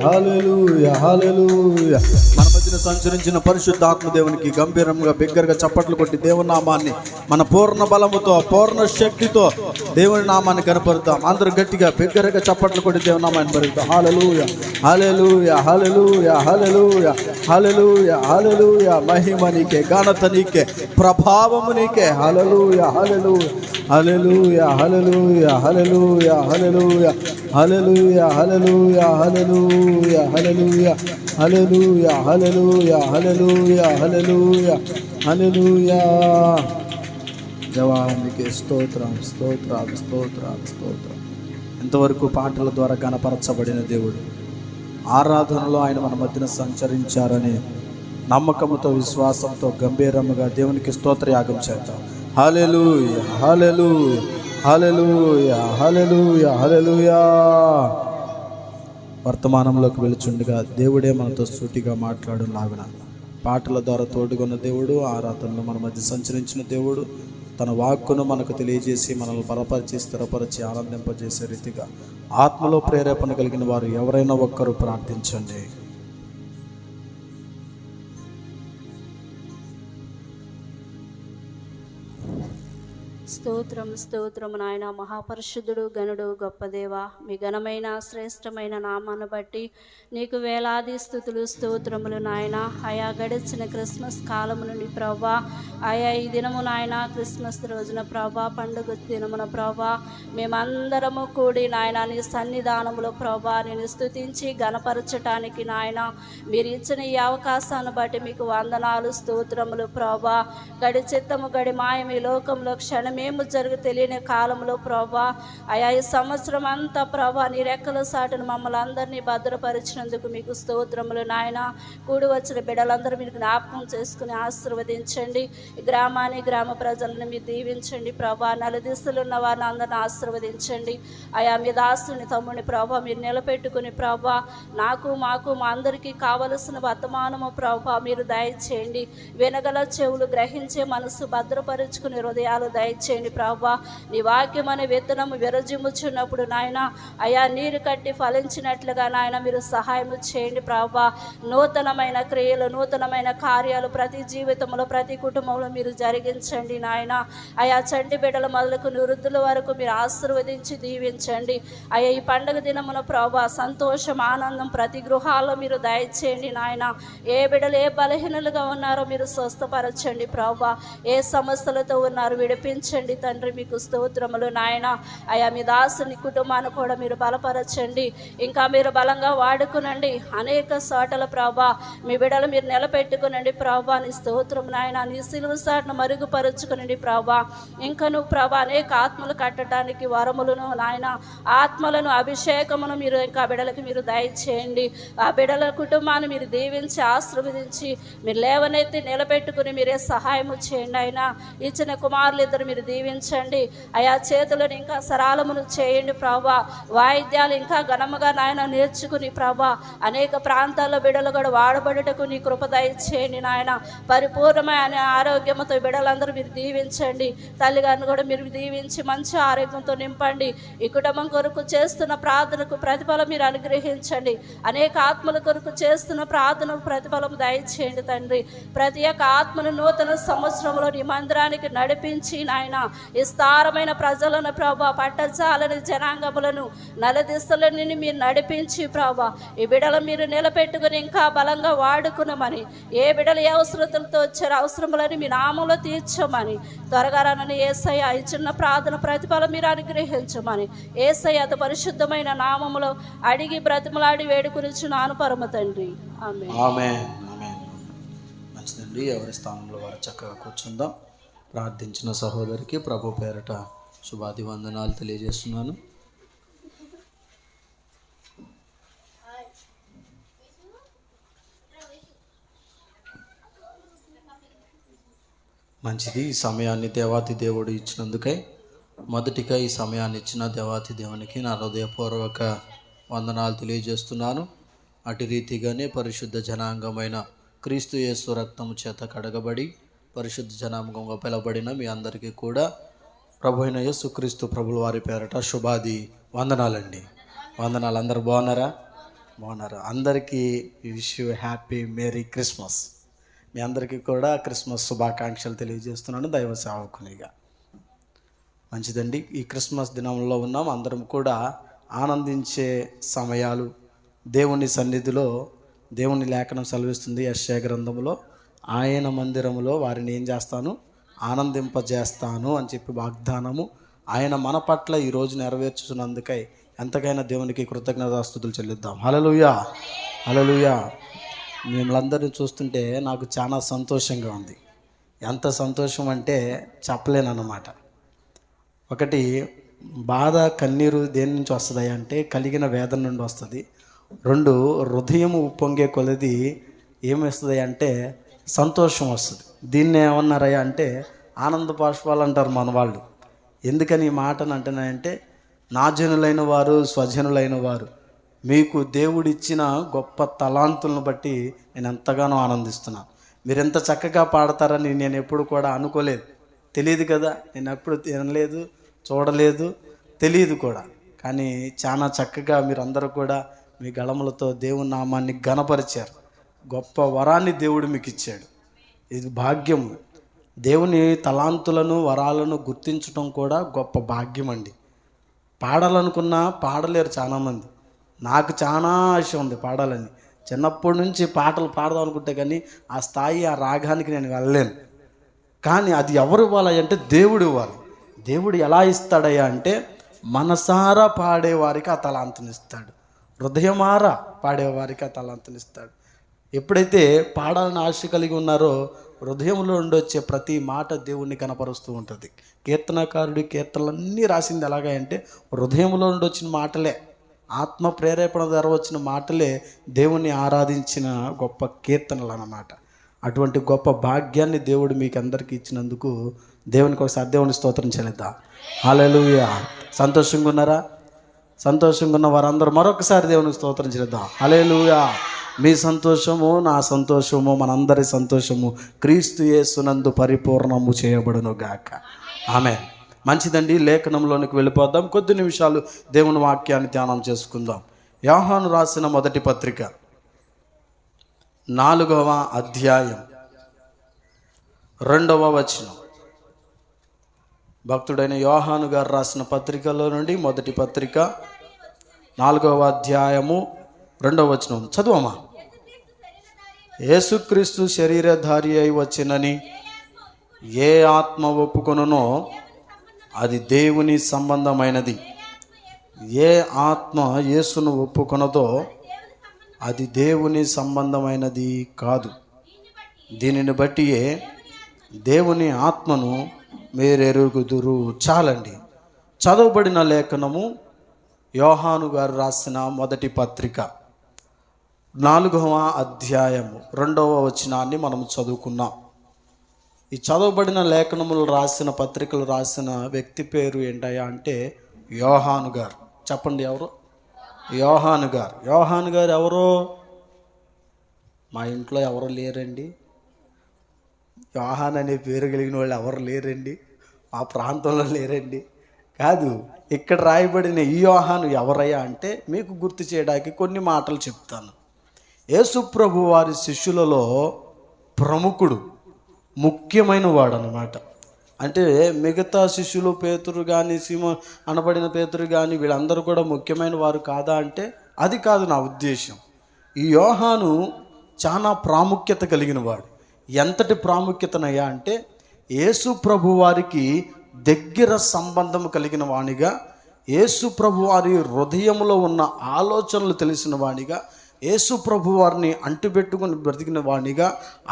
హల్లెలూయా హల్లెలూయా. మన మధ్యన సంచరించిన పరిశుద్ధాత్మ దేవునికి గంభీరంగా బిగ్గరగా చప్పట్లు కొట్టి దేవుని నామాన్ని మన పూర్ణ బలముతో పూర్ణ శక్తితో దేవుని నామాన్ని కనపరుద్దాం. అందరూ గట్టిగా బిగ్గరగా చప్పట్లు కొట్టి దేవుని నామాన్ని పరుద్దాం. హల్లెలూయా హల్లెలూయా హల్లెలూయా హల్లెలూయా హల్లెలూయా హల్లెలూయా. మహిమ నీకే, ఘనత నీకే, ప్రభావము నీకే. హల్లెలూయా హల్లెలూయా హల్లెలూయా హల్లెలూయా హల్లెలూయా హల్లెలూయా హల్లెలూయా హల్లెలూయా హల్లెలూయా హల్లెలూయా హల్లెలూయా హల్లెలూయా హల్లెలూయా హల్లెలూయా హల్లెలూయా. దేవానికి స్తోత్రం స్తోత్రం స్తోత్రం స్తోత్రం. ఇంతవరకు పాటల ద్వారా గణపరచబడిన దేవుడు, ఆరాధనలో ఆయన మన మధ్యన సంచరించారని నమ్మకంతో విశ్వాసంతో గంభీరముగా దేవునికి స్తోత్రయాగం చేద్దాం. హల్లెలూయా హల్లెలూయా హల్లెలూయా హల్లెలూయా హల్లెలూయా. వర్తమానంలోకి వెలుచుండగా దేవుడే మనతో సూటిగా మాట్లాడులాగున పాటల ద్వారా తోడుగొన్న దేవుడు, ఆరాధనలో మన మధ్య సంచరించిన దేవుడు తన వాక్కును మనకు తెలియజేసి మనల్ని బలపరిచి స్థిరపరిచి ఆనందింపజేసే రీతిగా ఆత్మలో ప్రేరేపణ కలిగిన వారు ఎవరైనా ఒక్కరు ప్రార్థించండి. స్తోత్రం స్తోత్రము నాయన. మహాపరిశుద్ధుడు, గనుడు, గొప్ప దేవ, మీ ఘనమైన శ్రేష్టమైన నామాన్ని బట్టి నీకు వేలాది స్తుతులు స్తోత్రములు నాయన. ఆయా గడిచిన క్రిస్మస్ కాలము నుండి ప్రభా, ఆయా ఈ దినము నాయన క్రిస్మస్ రోజున ప్రభా, పండుగ దినమున ప్రభా, మేమందరము కూడి నాయన నీ సన్నిధానములో ప్రభా నేను స్తుతించి గణపరచటానికి నాయన మీరు ఇచ్చిన ఈ అవకాశాన్ని బట్టి మీకు వందనాలు స్తోత్రములు ప్రభా. గడి చిత్తము గడి మాయం ఈ లోకంలో క్షణమేము జరుగు తెలియని కాలంలో ప్రభా, ఆయా ఈ సంవత్సరం అంతా ప్రభా నీ రెక్కల సాటును మమ్మల్ని అందరినీ భద్రపరిచినందుకు మీకు స్తోత్రములు నాయన. కూడి వచ్చిన బిడ్డలందరూ మీరు జ్ఞాపకం చేసుకుని ఆశీర్వదించండి. ఈ గ్రామాన్ని గ్రామ ప్రజలను మీరు దీవించండి ప్రభా. నలుదిశలు ఉన్న వారిని అందరిని ఆశీర్వదించండి. ఆయా మీ దాసుని తమ్ముని ప్రభా మీరు నిలబెట్టుకుని ప్రభా నాకు మాకు మా అందరికీ కావలసిన వర్తమానము ప్రభా మీరు దయచేయండి. వినగల చెవులు, గ్రహించే మనసు భద్రపరుచుకుని హృదయాలు దయచేయండి ప్రభా. నీ వాక్యం అనే విత్తనము విరజిమ్ముచున్నప్పుడు నాయన అయా నీరు కట్టి ఫలించినట్లుగా నాయన మీరు సహాయం చేయండి ప్రభా. నూతనమైన క్రియలు, నూతనమైన కార్యాలు ప్రతి జీవితంలో ప్రతి కుటుంబంలో మీరు జరిగించండి నాయన. ఆయా చంటి బిడ్డల మొదలుకు వృద్ధుల వరకు మీరు ఆశీర్వదించి దీవించండి. అయ్యా ఈ పండుగ దినమున ప్రభా సంతోషం, ఆనందం ప్రతి గృహాల్లో మీరు దయచేయండి నాయన. ఏ బిడ్డలు ఏ బలహీనలుగా ఉన్నారో మీరు స్వస్థపరచండి ప్రభా. ఏ సమస్యలతో ఉన్నారు విడిపించండి తండ్రి. మీకు స్తోత్రములు నాయన. అయా మీ దాసుని కుటుంబాన్ని కూడా మీరు బలపరచండి. ఇంకా మీరు బలంగా వాడుకునండి. అనేక చోట్ల ప్రభా మీ బిడ్డలు మీరు నిలబెట్టుకునండి ప్రభా. నీ స్తోత్రం నాయన. నీ సిలువ సాటును మరుగుపరుచుకునండి ప్రభా. ఇంకా నువ్వు ప్రభా అనేక ఆత్మలు కట్టడానికి వరములను నాయన, ఆత్మలను అభిషేకమును మీరు ఇంకా బిడ్డలకి మీరు దయచేయండి. ఆ బిడ్డల కుటుంబాన్ని మీరు దీవించి ఆశీర్వదించి మీరు లేవనెత్తి నిలబెట్టుకుని మీరే సహాయము చేయండి ఆయన. ఇచ్చిన కుమారులు ఇద్దరు మీరు దీవించండి. ఆయా చేతులను ఇంకా సరాలమును చేయండి ప్రభా. వాయిద్యాలు ఇంకా ఘనముగా నాయన నేర్చుకుని ప్రభా అనేక ప్రాంతాల్లో బిడ్డలు కూడా వాడబడుటకు నీ కృప దయచేయండి నాయన. పరిపూర్ణమైన ఆరోగ్యంతో బిడ్డలందరూ మీరు దీవించండి. తల్లిగారిని కూడా మీరు దీవించి మంచి ఆరోగ్యంతో నింపండి. ఈ కుటుంబం కొరకు చేస్తున్న ప్రార్థనకు ప్రతిఫలం మీరు అనుగ్రహించండి. అనేక ఆత్మల కొరకు చేస్తున్న ప్రార్థనకు ప్రతిఫలం దయచేయండి తండ్రి. ప్రతి ఒక్క ఆత్మను నూతన సంవత్సరంలో నీ మందిరానికి నడిపించి నాయన విస్తారమైన ప్రజలను ప్రభా, పట్టజాలని జనాంగములను నలదిశలని మీరు నడిపించి ప్రభా ఈ బిడలు మీరు నిలబెట్టుకుని ఇంకా బలంగా వాడుకున్నామని, ఏ బిడలు ఏ అవసరతలతో వచ్చారో అవసరములని మీ నామంలో తీర్చమని, త్వరగా రానని యేసయ్య ఈ చిన్న ప్రార్థన ప్రతిఫలం మీరు అనుగ్రహించమని యేసయ్య అతి పరిశుద్ధమైన నామములో అడిగి బ్రతిమలాడి వేడుకునిచున్నాను పరమ తండ్రి. ఆమేన్. ఆమేన్. ఆమేన్. మంచిదండి. ఎవరి స్థానంలో వారు చక్కగా కూర్చుందాం. ప్రార్థించిన సహోదరికి ప్రభు పేరట శుభాభివందనాలు తెలియజేస్తున్నాను. మంచిది. ఈ సమయాన్ని దేవాతి దేవుడు ఇచ్చినందుకై మొదటిగా ఈ సమయాన్ని ఇచ్చిన దేవాతి దేవునికి నా హృదయపూర్వక వందనాలు తెలియజేస్తున్నాను. అటు రీతిగానే పరిశుద్ధ జనాంగమైన క్రీస్తు యేసు రక్తము చేత కడగబడి పరిశుద్ధ జనాంగంగా పిలవబడిన మీ అందరికీ కూడా ప్రభు అయిన యేసుక్రీస్తు ప్రభుల వారి పేరట శుభాది వందనాలండి. వందనాలు. అందరు బాగున్నారా? బాగున్నారు. అందరికీ wish you happy merry Christmas. మీ అందరికీ కూడా క్రిస్మస్ శుభాకాంక్షలు తెలియజేస్తున్నాను దైవ సేవకునిగా. మంచిదండి. ఈ క్రిస్మస్ దినంలో ఉన్నాం. అందరం కూడా ఆనందించే సమయాలు. దేవుని సన్నిధిలో దేవుని లేఖనం సెలవిస్తుంది యెషయా గ్రంథంలో, ఆయన మందిరములో వారిని ఏం చేస్తాను? ఆనందింపజేస్తాను అని చెప్పి వాగ్దానము ఆయన మన పట్ల ఈరోజు నెరవేర్చుతున్నందుకై ఎంతకైనా దేవునికి కృతజ్ఞతాస్తుతులు చెల్లిద్దాం. హల్లెలూయా, హల్లెలూయా. మిమ్మల్ని చూస్తుంటే నాకు చాలా సంతోషంగా ఉంది. ఎంత సంతోషం అంటే చెప్పలేనన్నమాట. ఒకటి, బాధ కన్నీరు దేని నుంచి వస్తుంది అంటే కలిగిన వేదన నుండి వస్తుంది. రెండు, హృదయం ఉప్పొంగే కొలది ఏమొస్తుంది అంటే సంతోషం వస్తుంది. దీన్ని ఏమన్నారయ్యా అంటే ఆనంద బాష్పాలు అంటారు మన వాళ్ళు. ఎందుకని ఈ మాటను అంటున్నాయంటే, నా జనులైన వారు స్వజనులైన వారు మీకు దేవుడిచ్చిన గొప్ప తలాంతులను బట్టి నేను ఎంతగానో ఆనందిస్తున్నాను. మీరు ఎంత చక్కగా పాడతారని నేను ఎప్పుడు కూడా అనుకోలేదు. తెలియదు కదా, నేను ఎప్పుడు తినలేదు, చూడలేదు, తెలియదు కూడా. కానీ చాలా చక్కగా మీరందరూ కూడా మీ గళములతో దేవుని నామాన్ని ఘనపరిచారు. గొప్ప వరాన్ని దేవుడు మీకు ఇచ్చాడు. ఇది భాగ్యము. దేవుని తలాంతులను వరాలను గుర్తించడం కూడా గొప్ప భాగ్యం అండి. పాడాలనుకున్నా పాడలేరు చాలామంది. నాకు చాలా ఆశ ఉంది పాడాలని. చిన్నప్పటి నుంచి పాటలు పాడదాం అనుకుంటే కానీ ఆ స్థాయి, ఆ రాగానికి నేను వెళ్ళలేను. కానీ అది ఎవరు ఇవ్వాలి అంటే దేవుడు ఇవ్వాలి. దేవుడు ఎలా ఇస్తాడయ్యా అంటే మనసారా పాడేవారికి ఆ తలాంతునిస్తాడు, హృదయమారా పాడేవారికి ఆ తలాంతునిస్తాడు. ఎప్పుడైతే పాడాలని ఆశ కలిగి ఉన్నారో హృదయంలో నుండి వచ్చే ప్రతి మాట దేవుణ్ణి కనపరుస్తూ ఉంటుంది. కీర్తనకారుడి కీర్తనలన్నీ రాసింది ఎలాగా అంటే హృదయంలో నుండి వచ్చిన మాటలే, ఆత్మ ప్రేరేపణ ద్వారా వచ్చిన మాటలే దేవుణ్ణి ఆరాధించిన గొప్ప కీర్తనలు అన్నమాట. అటువంటి గొప్ప భాగ్యాన్ని దేవుడు మీకు అందరికీ ఇచ్చినందుకు దేవునికి ఒకసారి దేవుని స్తోత్రం చెల్లిద్దాం. హల్లెలూయా. సంతోషంగా ఉన్నారా? సంతోషంగా ఉన్న వారందరూ మరొకసారి దేవునికి స్తోత్రం చెల్లిద్దాం. హల్లెలూయా. మీ సంతోషము, నా సంతోషము, మనందరి సంతోషము క్రీస్తు యేసునందు పరిపూర్ణము చేయబడును గాక. ఆమేన్. మంచిదండి, లేఖనంలోనికి వెళ్ళిపోదాం. కొద్ది నిమిషాలు దేవుని వాక్యాన్ని ధ్యానం చేసుకుందాం. యోహాను రాసిన మొదటి పత్రిక 4వ అధ్యాయం 2వ వచనం. భక్తుడైన యోహాను గారు రాసిన పత్రికలో నుండి మొదటి పత్రిక 4వ అధ్యాయము 2వ వచనం చదువమా. యేసుక్రీస్తు శరీరధారి అయి వచ్చినని ఏ ఆత్మ ఒప్పుకొనునో అది దేవుని సంబంధమైనది. ఏ ఆత్మ యేసును ఒప్పుకొనదో అది దేవుని సంబంధమైనది కాదు. దీనిని బట్టియే దేవుని ఆత్మను మీరెరుగుదురు. చాలండి. చదవబడిన లేఖనము యోహాను గారు రాసిన మొదటి పత్రిక 4వ అధ్యాయము 2వ వచనాన్ని మనం చదువుకున్నాం. ఈ చదవబడిన లేఖనములు రాసిన పత్రికలు రాసిన వ్యక్తి పేరు ఏంటయ్యా అంటే యోహాను గారు. చెప్పండి ఎవరు? యోహాను గారు. యోహాను గారు ఎవరో మా ఇంట్లో ఎవరు లేరండి. యోహాన్ అనే పేరు కలిగిన వాళ్ళు ఎవరు లేరండి, మా ప్రాంతంలో లేరండి. కాదు, ఇక్కడ రాయబడిన ఈ యోహాను ఎవరయ్యా అంటే మీకు గుర్తు చేయడానికి కొన్ని మాటలు చెప్తాను. యేసు ప్రభు వారి శిష్యులలో ప్రముఖుడు, ముఖ్యమైన వాడు అన్నమాట. అంటే మిగతా శిష్యులు పేతురు కానీ, సీమోను అనబడిన పేతురు కానీ వీళ్ళందరూ కూడా ముఖ్యమైన వారు కాదా అంటే అది కాదు నా ఉద్దేశం. ఈ యోహాను చాలా ప్రాముఖ్యత కలిగిన వాడు. ఎంతటి ప్రాముఖ్యతనయ్యా అంటే యేసు ప్రభు వారికి దగ్గర సంబంధం కలిగిన వానిగా, యేసు ప్రభు వారి హృదయంలో ఉన్న ఆలోచనలు తెలిసిన వానిగా, యేసు ప్రభు వారిని అంటుపెట్టుకుని బ్రతికిన వాడిగా,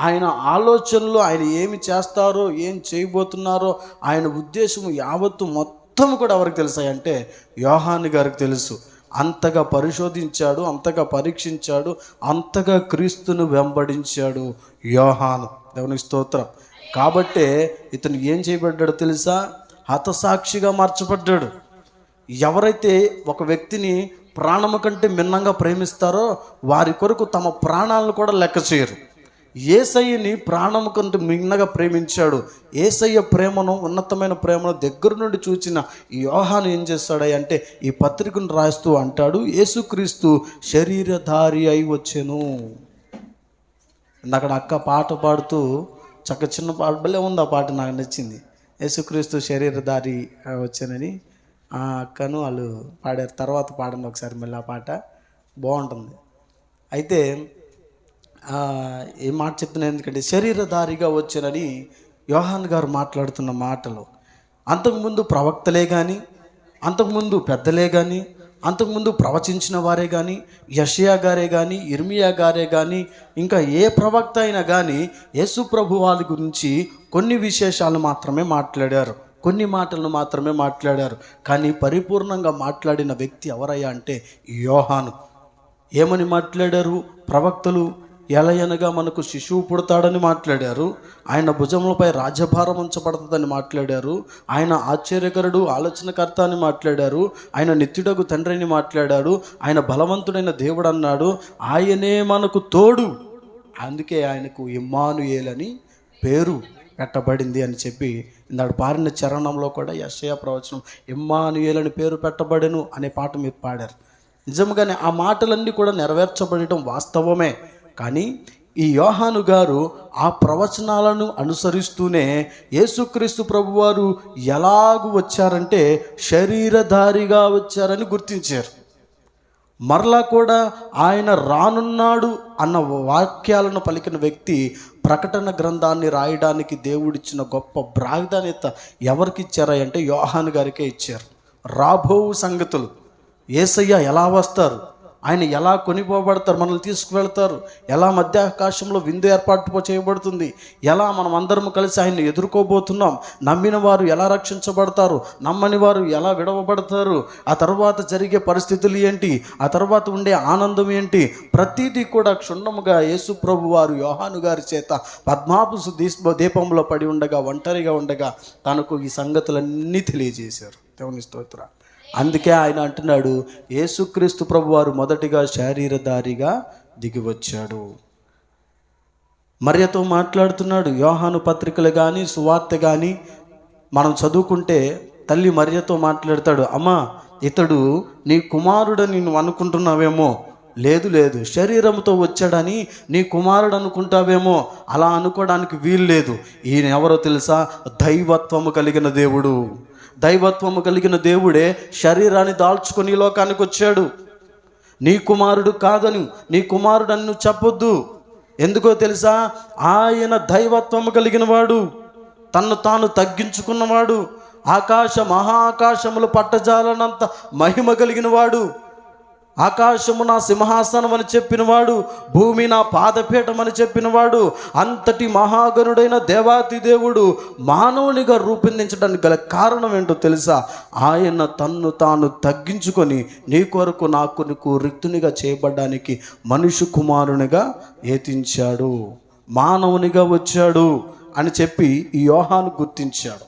ఆయన ఆలోచనలు, ఆయన ఏమి చేస్తారో, ఏం చేయబోతున్నారో, ఆయన ఉద్దేశం యావత్తు మొత్తం కూడా ఎవరికి తెలుసాయంటే యోహాను గారికి తెలుసు. అంతగా పరిశోధించాడు, అంతగా పరీక్షించాడు, అంతగా క్రీస్తును వెంబడించాడు యోహాను. దేవునికి స్తోత్రం. కాబట్టే ఇతను ఏం చేయబడ్డాడో తెలుసా? హతసాక్షిగా మార్చబడ్డాడు. ఎవరైతే ఒక వ్యక్తిని ప్రాణము కంటే మిన్నంగా ప్రేమిస్తారో వారి కొరకు తమ ప్రాణాలను కూడా లెక్క చేయరు. యేసయ్యని ప్రాణము కంటే మిన్నగా ప్రేమించాడు. యేసయ్య ప్రేమను, ఉన్నతమైన ప్రేమను దగ్గర నుండి చూచిన ఈ యోహాను ఏం చేస్తాడంటే ఈ పత్రికను రాస్తూ అంటాడు, యేసుక్రీస్తు శరీరధారి అయి వచ్చెను. అక్కడ అక్క పాట పాడుతూ చిన్న పాట భలే ఉంది. ఆ పాట నాకు నచ్చింది. యేసుక్రీస్తు శరీరధారి వచ్చానని ఆ అక్కను వాళ్ళు పాడారు. తర్వాత పాడండి ఒకసారి మళ్ళీ. ఆ పాట బాగుంటుంది. అయితే ఈ మాట చెప్తున్నాను ఎందుకంటే శరీరధారిగా వచ్చానని యోహాను గారు మాట్లాడుతున్న మాటలు అంతకుముందు ప్రవక్తలే కానీ, అంతకుముందు పెద్దలే కానీ, అంతకుముందు ప్రవచించిన వారే కానీ, యెషయా గారే కానీ, ఇర్మియా గారే కానీ, ఇంకా ఏ ప్రవక్త అయినా కానీ యేసు ప్రభు వారి గురించి కొన్ని విశేషాలు మాత్రమే మాట్లాడారు, కొన్ని మాటలను మాత్రమే మాట్లాడారు. కానీ పరిపూర్ణంగా మాట్లాడిన వ్యక్తి ఎవరయ్యా అంటే యోహాను. ఏమని మాట్లాడారు? ప్రవక్తలు ఎలయనగా మనకు శిశువు పుడతాడని మాట్లాడారు, ఆయన భుజములపై రాజ్యభారం ఉంచబడుతుందని మాట్లాడారు, ఆయన ఆశ్చర్యకరుడు, ఆలోచనకర్త అని మాట్లాడారు, ఆయన నిత్యుడగు తండ్రి అని మాట్లాడారు, ఆయన బలవంతుడైన దేవుడు అన్నాడు, ఆయనే మనకు తోడు, అందుకే ఆయనకు ఇమ్మానుయేల్ అని పేరు పెట్టబడింది అని చెప్పి ఇందాడు పాడిన చరణంలో కూడా యెషయా ప్రవచనం ఇమ్మానుయేల్ అని పేరు పెట్టబడెను అనే పాట మీరు పాడారు. నిజంగానే ఆ మాటలన్నీ కూడా నెరవేర్చబడటం వాస్తవమే. కానీ ఈ యోహాను గారు ఆ ప్రవచనాలను అనుసరిస్తూనే యేసుక్రీస్తు ప్రభువారు ఎలాగూ వచ్చారంటే శరీరధారిగా వచ్చారని గుర్తించారు. మరలా కూడా ఆయన రానున్నాడు అన్న వాక్యాలను పలికిన వ్యక్తి ప్రకటన గ్రంథాన్ని రాయడానికి దేవుడిచ్చిన గొప్ప ప్రాధాన్యత ఎవరికి ఇచ్చారా అంటే యోహాను గారికే ఇచ్చారు. రాబో సంగతులు, యేసయ్య ఎలా వస్తారు, ఆయన ఎలా కొనిపోబడతారు, మనల్ని తీసుకువెళ్తారు, ఎలా మధ్య ఆకాశంలో విందు ఏర్పాటు చేయబడుతుంది, ఎలా మనం అందరం కలిసి ఆయన్ని ఎదుర్కోబోతున్నాం, నమ్మిన వారు ఎలా రక్షించబడతారు, నమ్మని వారు ఎలా విడవబడతారు, ఆ తర్వాత జరిగే పరిస్థితులు ఏంటి, ఆ తర్వాత ఉండే ఆనందం ఏంటి, ప్రతిదీ కూడా క్షుణ్ణముగా యేసు ప్రభు వారు యోహాను గారి చేత పద్మాపు దీపంలో పడి ఉండగా, ఒంటరిగా ఉండగా తనకు ఈ సంగతులన్నీ తెలియజేశారు. దేవుని స్తోత్రం. అందుకే ఆయన అంటున్నాడు, యేసుక్రీస్తు ప్రభువారు మొదటిగా శరీరధారిగా దిగివచ్చాడు. మరియతో మాట్లాడుతున్నాడు. యోహాను పత్రికలు కానీ సువార్త కానీ మనం చదువుకుంటే తల్లి మరియతో మాట్లాడతాడు, అమ్మా ఇతడు నీ కుమారుడని నువ్వు అనుకుంటున్నావేమో, లేదు లేదు, శరీరంతో వచ్చాడని నీ కుమారుడు అనుకుంటావేమో, అలా అనుకోవడానికి వీలు లేదు. ఈయన ఎవరో తెలుసా? దైవత్వము కలిగిన దేవుడు. దైవత్వము కలిగిన దేవుడే శరీరాన్ని దాల్చుకొని ఈ లోకానికి వచ్చాడు. నీ కుమారుడు కాదని, నీ కుమారుడు అని నువ్వు చెప్పొద్దు. ఎందుకో తెలుసా? ఆయన దైవత్వము కలిగిన వాడు, తన్ను తాను తగ్గించుకున్నవాడు, మహాకాశములు పట్టజాలనంత మహిమ కలిగిన వాడు, ఆకాశము నా సింహాసనం అని చెప్పినవాడు, భూమి నా పాదపీఠం అని చెప్పినవాడు, అంతటి మహాగణుడైన దేవాతి దేవుడు మానవునిగా రూపొందించడానికి గల కారణం ఏంటో తెలుసా? ఆయన తన్ను తాను తగ్గించుకొని నీ కొరకు నాకు రిక్తునిగా చేయబడ్డానికి మనుష్య కుమారునిగా ఏతించాడు, మానవునిగా వచ్చాడు అని చెప్పి ఈ యోహాను గుర్తించాడు.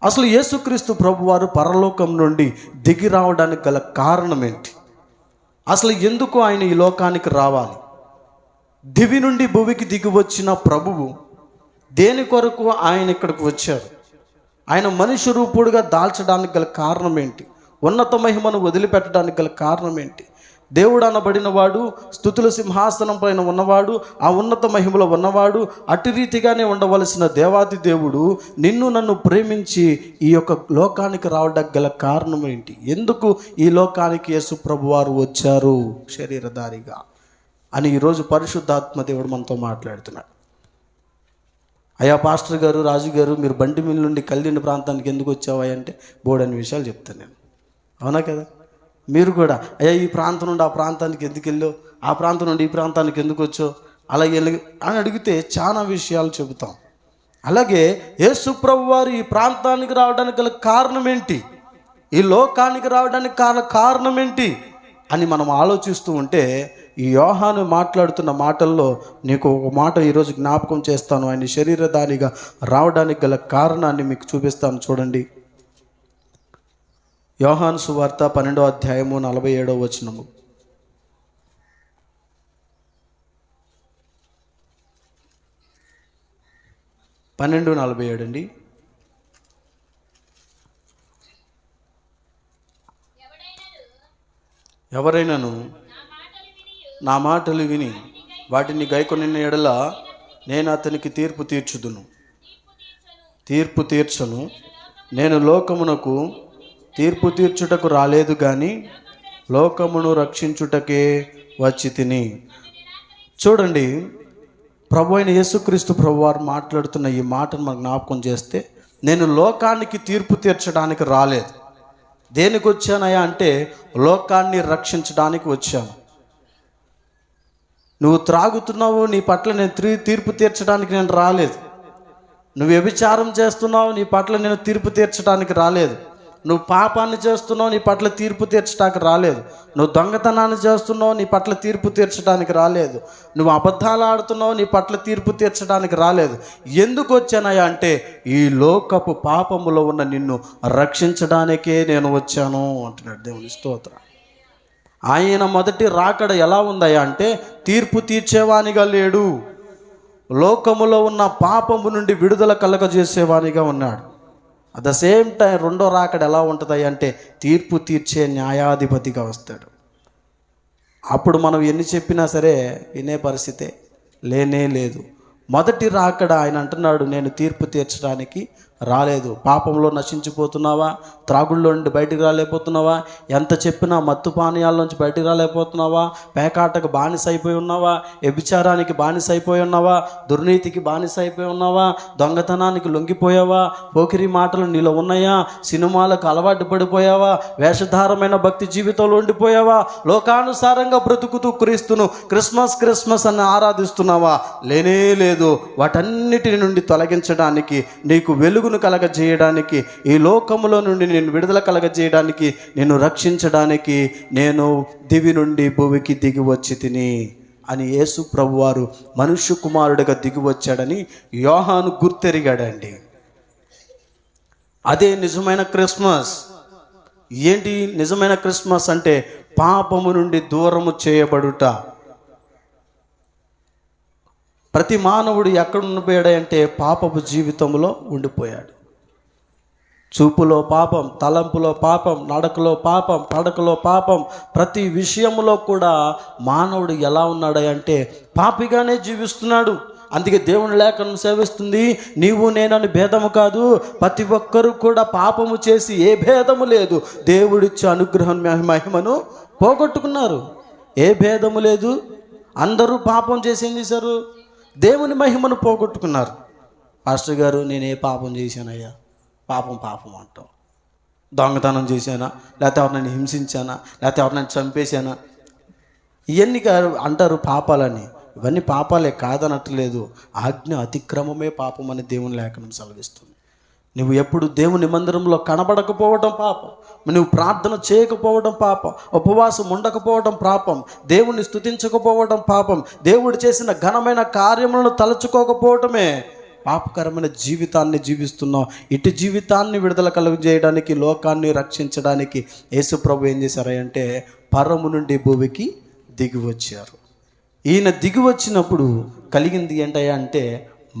అసలు యేసుక్రీస్తు ప్రభువారు పరలోకం నుండి దిగి రావడానికి గల కారణం ఏంటి? అసలు ఎందుకు ఆయన ఈ లోకానికి రావాలి? దివి నుండి భూమికి దిగి వచ్చిన ప్రభువు దేని కొరకు ఆయన ఇక్కడికి వచ్చారు? ఆయన మనిషి రూపుడుగా దాల్చడానికి గల కారణం ఏంటి? ఉన్నత మహిమను వదిలిపెట్టడానికి గల కారణం ఏంటి? దేవుడు అనబడిన వాడు, స్తుతుల సింహాసనం పైన ఉన్నవాడు, ఆ ఉన్నత మహిమలో ఉన్నవాడు, అటు రీతిగానే ఉండవలసిన దేవాది దేవుడు నిన్ను నన్ను ప్రేమించి ఈ యొక్క లోకానికి రావడానికి గల కారణం ఏంటి? ఎందుకు ఈ లోకానికి యేసు ప్రభువారు వచ్చారు శరీరధారిగా అని ఈరోజు పరిశుద్ధాత్మ దేవుడు మనతో మాట్లాడుతున్నాడు. అయ్యా పాస్టర్ గారు, రాజు గారు, మీరు బండి మిల్ నుండి కల్దిండి ప్రాంతానికి ఎందుకు వచ్చావా అంటే బోడని విషయాలు చెప్తాను నేను. అవునా కదా? మీరు కూడా అయ్యా ఈ ప్రాంతం నుండి ఆ ప్రాంతానికి ఎందుకు వెళ్ళావు, ఆ ప్రాంతం నుండి ఈ ప్రాంతానికి ఎందుకు వచ్చావు, అలాగే వెళ్ళి అని అడిగితే చాలా విషయాలు చెబుతాం. అలాగే యేసు ప్రభువారు ఈ ప్రాంతానికి రావడానికి గల కారణం ఏంటి, ఈ లోకానికి రావడానికి కారణం ఏంటి అని మనం ఆలోచిస్తూ ఉంటే ఈ యోహాను మాట్లాడుతున్న మాటల్లో నీకు ఒక మాట ఈరోజు జ్ఞాపకం చేస్తాను. ఆయన శరీరధారిగా రావడానికి గల కారణాన్ని మీకు చూపిస్తాను. చూడండి, యోహాను సువార్త 12వ అధ్యాయము 47వ వచనము. పన్నెండు 47 అండి. ఎవరైనాను నా మాటలు విని వాటిని గైకొనిన ఎడల నేను అతనికి తీర్పు తీర్చను. నేను లోకమునకు తీర్పు తీర్చుటకు రాలేదు కానీ లోకమును రక్షించుటకే వచ్చి తిని. చూడండి, ప్రభు అయిన యేసుక్రీస్తు ప్రభువారు మాట్లాడుతున్న ఈ మాటను మనకు జ్ఞాపకం చేస్తే, నేను లోకానికి తీర్పు తీర్చడానికి రాలేదు. దేనికి వచ్చానయ్యా అంటే లోకాన్ని రక్షించడానికి వచ్చాను. నువ్వు త్రాగుతున్నావు, నీ పట్ల నేను తీర్పు తీర్చడానికి నేను రాలేదు. నువ్వు వ్యభిచారం చేస్తున్నావు, నీ పట్ల నేను తీర్పు తీర్చడానికి రాలేదు. నువ్వు పాపాన్ని చేస్తున్నావు, నీ పట్ల తీర్పు తీర్చడానికి రాలేదు. నువ్వు దొంగతనాన్ని చేస్తున్నావు, నీ పట్ల తీర్పు తీర్చడానికి రాలేదు. నువ్వు అబద్ధాలు ఆడుతున్నావు, నీ పట్ల తీర్పు తీర్చడానికి రాలేదు. ఎందుకు వచ్చానయ్యా అంటే ఈ లోకపు పాపములో ఉన్న నిన్ను రక్షించడానికే నేను వచ్చాను అంటున్నాడు. దేవుని స్తోత్రం. ఆయన మొదటి రాకడ ఎలా ఉందయ్యా అంటే తీర్పు తీర్చేవానిగా లేడు, లోకములో ఉన్న పాపము నుండి విడుదల కలగజేసేవానిగా ఉన్నాడు. అట్ ద సేమ్ టైం రెండో రాకడ ఎలా ఉంటుంది అంటే తీర్పు తీర్చే న్యాయాధిపతిగా వస్తాడు. అప్పుడు మనం ఎన్ని చెప్పినా సరే వినే పరిస్థితే లేనే లేదు. మొదటి రాకడ ఆయన అంటున్నాడు, నేను తీర్పు తీర్చడానికి రాలేదు. పాపంలో నశించిపోతున్నావా? త్రాగుల్లో నుండి బయటికి రాలేకపోతున్నావా? ఎంత చెప్పినా మత్తు పానీయాల నుంచి బయటికి రాలేకపోతున్నావా? పేకాటకు బానిస అయిపోయి ఉన్నావా? వ్యభిచారానికి బానిస అయిపోయి ఉన్నావా? దుర్నీతికి బానిస అయిపోయి ఉన్నావా? దొంగతనానికి లొంగిపోయావా? పోకిరి మాటలు నీలో ఉన్నాయా? సినిమాలకు అలవాటు పడిపోయావా? వేషధారమైన భక్తి జీవితంలో ఉండిపోయావా? లోకానుసారంగా బ్రతుకుతూ క్రీస్తును క్రిస్మస్ అని ఆరాధిస్తున్నావా? లేనే లేదు. వాటన్నిటి నుండి తొలగించడానికి, నీకు వెలుగును కలగజేయడానికి, ఈ లోకములో నుండి నేను విడుదల కలగజేయడానికి, నేను రక్షించడానికి నేను దివి నుండి భూమికి దిగి వచ్చి తిని అని యేసు ప్రభువారు మనుష్య కుమారుడిగా దిగి వచ్చాడని యోహాను గుర్తెరిగాడండి. అదే నిజమైన క్రిస్మస్. ఏంటి నిజమైన క్రిస్మస్ అంటే? పాపము నుండి దూరము చేయబడుట. ప్రతి మానవుడు ఎక్కడ ఉండిపోయాడంటే పాపపు జీవితంలో ఉండిపోయాడు. చూపులో పాపం, తలంపులో పాపం, నడకలో పాపం, పడకలో పాపం, ప్రతి విషయంలో కూడా మానవుడు ఎలా ఉన్నాడంటే పాపిగానే జీవిస్తున్నాడు. అందుకే దేవుని లేఖనం సేవిస్తుంది, నీవు నేనని భేదము కాదు, ప్రతి ఒక్కరూ కూడా పాపము చేసి ఏ భేదము లేదు, దేవుడిచ్చే అనుగ్రహం మహిమను పోగొట్టుకున్నారు. ఏ భేదము లేదు, అందరూ పాపం చేసి ఏం చేశారు? దేవుని మహిమను పోగొట్టుకున్నారు. పాస్టర్ గారు, నేను ఏ పాపం చేశానయ్యా? పాపం అంటాం. దొంగతనం చేశానా? లేకపోతే ఎవరినైనా హింసించానా? లేకపోతే ఎవరినైనా చంపేశానా? ఇవన్నీ అంటారు పాపాలని. ఇవన్నీ పాపాలే కాదనట్లేదు. ఆజ్ఞ అతిక్రమమే పాపం అని దేవుని లేఖనం సెలవిస్తుంది. నువ్వు ఎప్పుడు దేవుని మందిరంలో కనబడకపోవడం పాపం, నువ్వు ప్రార్థన చేయకపోవడం పాపం, ఉపవాసం ఉండకపోవడం పాపం, దేవుణ్ణి స్తుతించకపోవడం పాపం, దేవుడు చేసిన ఘనమైన కార్యములను తలుచుకోకపోవటమే పాపకరమైన జీవితాన్ని జీవిస్తున్నావు. ఇటు జీవితాన్ని విడుదల కలుగజేయడానికి, లోకాన్ని రక్షించడానికి యేసు ప్రభు ఏం చేశారంటే పరము నుండి భూమికి దిగి వచ్చారు. ఈయన దిగి వచ్చినప్పుడు కలిగింది ఏంటయ్యా అంటే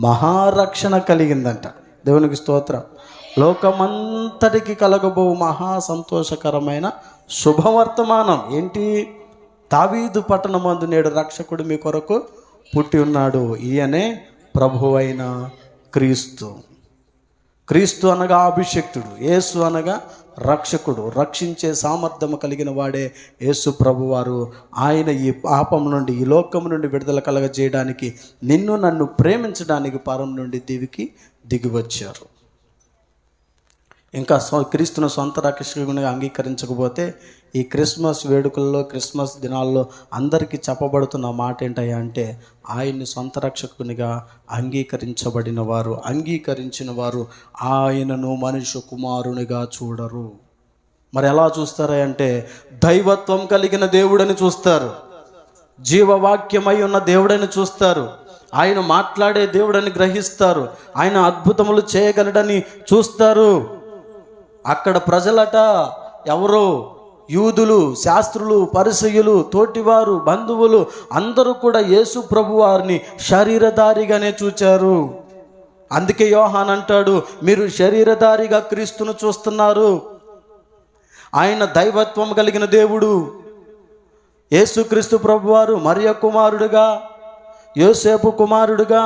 మహారక్షణ కలిగిందంట. దేవునికి స్తోత్రం. లోకమంతటికి కలగబో మహా సంతోషకరమైన శుభవర్తమానం ఏంటి? దావీదు పట్టణమందు నేడు రక్షకుడు మీ కొరకు పుట్టి ఉన్నాడు. ఈయనే ప్రభువైన క్రీస్తు. క్రీస్తు అనగా అభిషక్తుడు, యేసు అనగా రక్షకుడు, రక్షించే సామర్థ్యము కలిగిన వాడే యేసు ప్రభువారు. ఆయన ఈ పాపం నుండి, ఈ లోకం నుండి విడుదల కలగజేయడానికి, నిన్ను నన్ను ప్రేమించడానికి పరం నుండి దివికి దిగి వచ్చారు. ఇంకా క్రీస్తును సొంత రక్షకునిగా అంగీకరించకపోతే ఈ క్రిస్మస్ వేడుకల్లో, క్రిస్మస్ దినాల్లో అందరికీ చెప్పబడుతున్న మాట ఏంటయ్యా అంటే ఆయన్ని సొంత రక్షకునిగా అంగీకరించబడిన వారు, అంగీకరించిన వారు ఆయనను మనుష్య కుమారునిగా చూడరు. మరి ఎలా చూస్తారా అంటే దైవత్వం కలిగిన దేవుడని చూస్తారు, జీవవాక్యమై ఉన్న దేవుడని చూస్తారు, ఆయన మాట్లాడే దేవుడని గ్రహిస్తారు, ఆయన అద్భుతములు చేయగలడని చూస్తారు. అక్కడ ప్రజలట ఎవరో యూదులు, శాస్త్రులు, పరిసయ్యులు, తోటివారు, బంధువులు అందరూ కూడా యేసు ప్రభు వారిని శరీరధారిగానే చూచారు. అందుకే యోహాన్ అంటాడు, మీరు శరీరధారిగా క్రీస్తును చూస్తున్నారు. ఆయన దైవత్వం కలిగిన దేవుడు. యేసుక్రీస్తు ప్రభువారు మరియ కుమారుడుగా, యోసేపు కుమారుడుగా,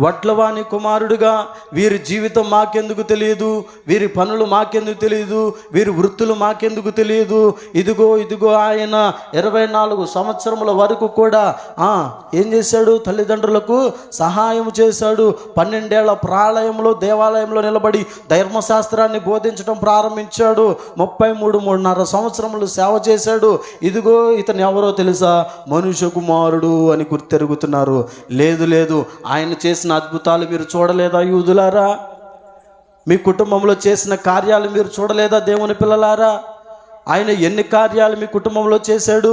వడ్లవాణి కుమారుడుగా, వీరి జీవితం మాకెందుకు తెలియదు, వీరి పనులు మాకెందుకు తెలియదు, వీరి వృత్తులు మాకెందుకు తెలియదు. ఇదిగో ఆయన 24 సంవత్సరముల వరకు కూడా ఏం చేశాడు? తల్లిదండ్రులకు సహాయం చేశాడు. 12 ఏళ్ల ప్రాళయంలో దేవాలయంలో నిలబడి ధర్మశాస్త్రాన్ని బోధించడం ప్రారంభించాడు. 33.5 సంవత్సరములు సేవ చేశాడు. ఇదిగో ఇతను ఎవరో తెలుసా? మనుష్య కుమారుడు అని గుర్తెరుగుతున్నారు. లేదు, ఆయన చేసిన అద్భుతాలు మీరు చూడలేదా యూదులారా? మీ కుటుంబంలో చేసిన కార్యాలు మీరు చూడలేదా దేవుని పిల్లలారా? ఆయన ఎన్ని కార్యాలు మీ కుటుంబంలో చేశాడు,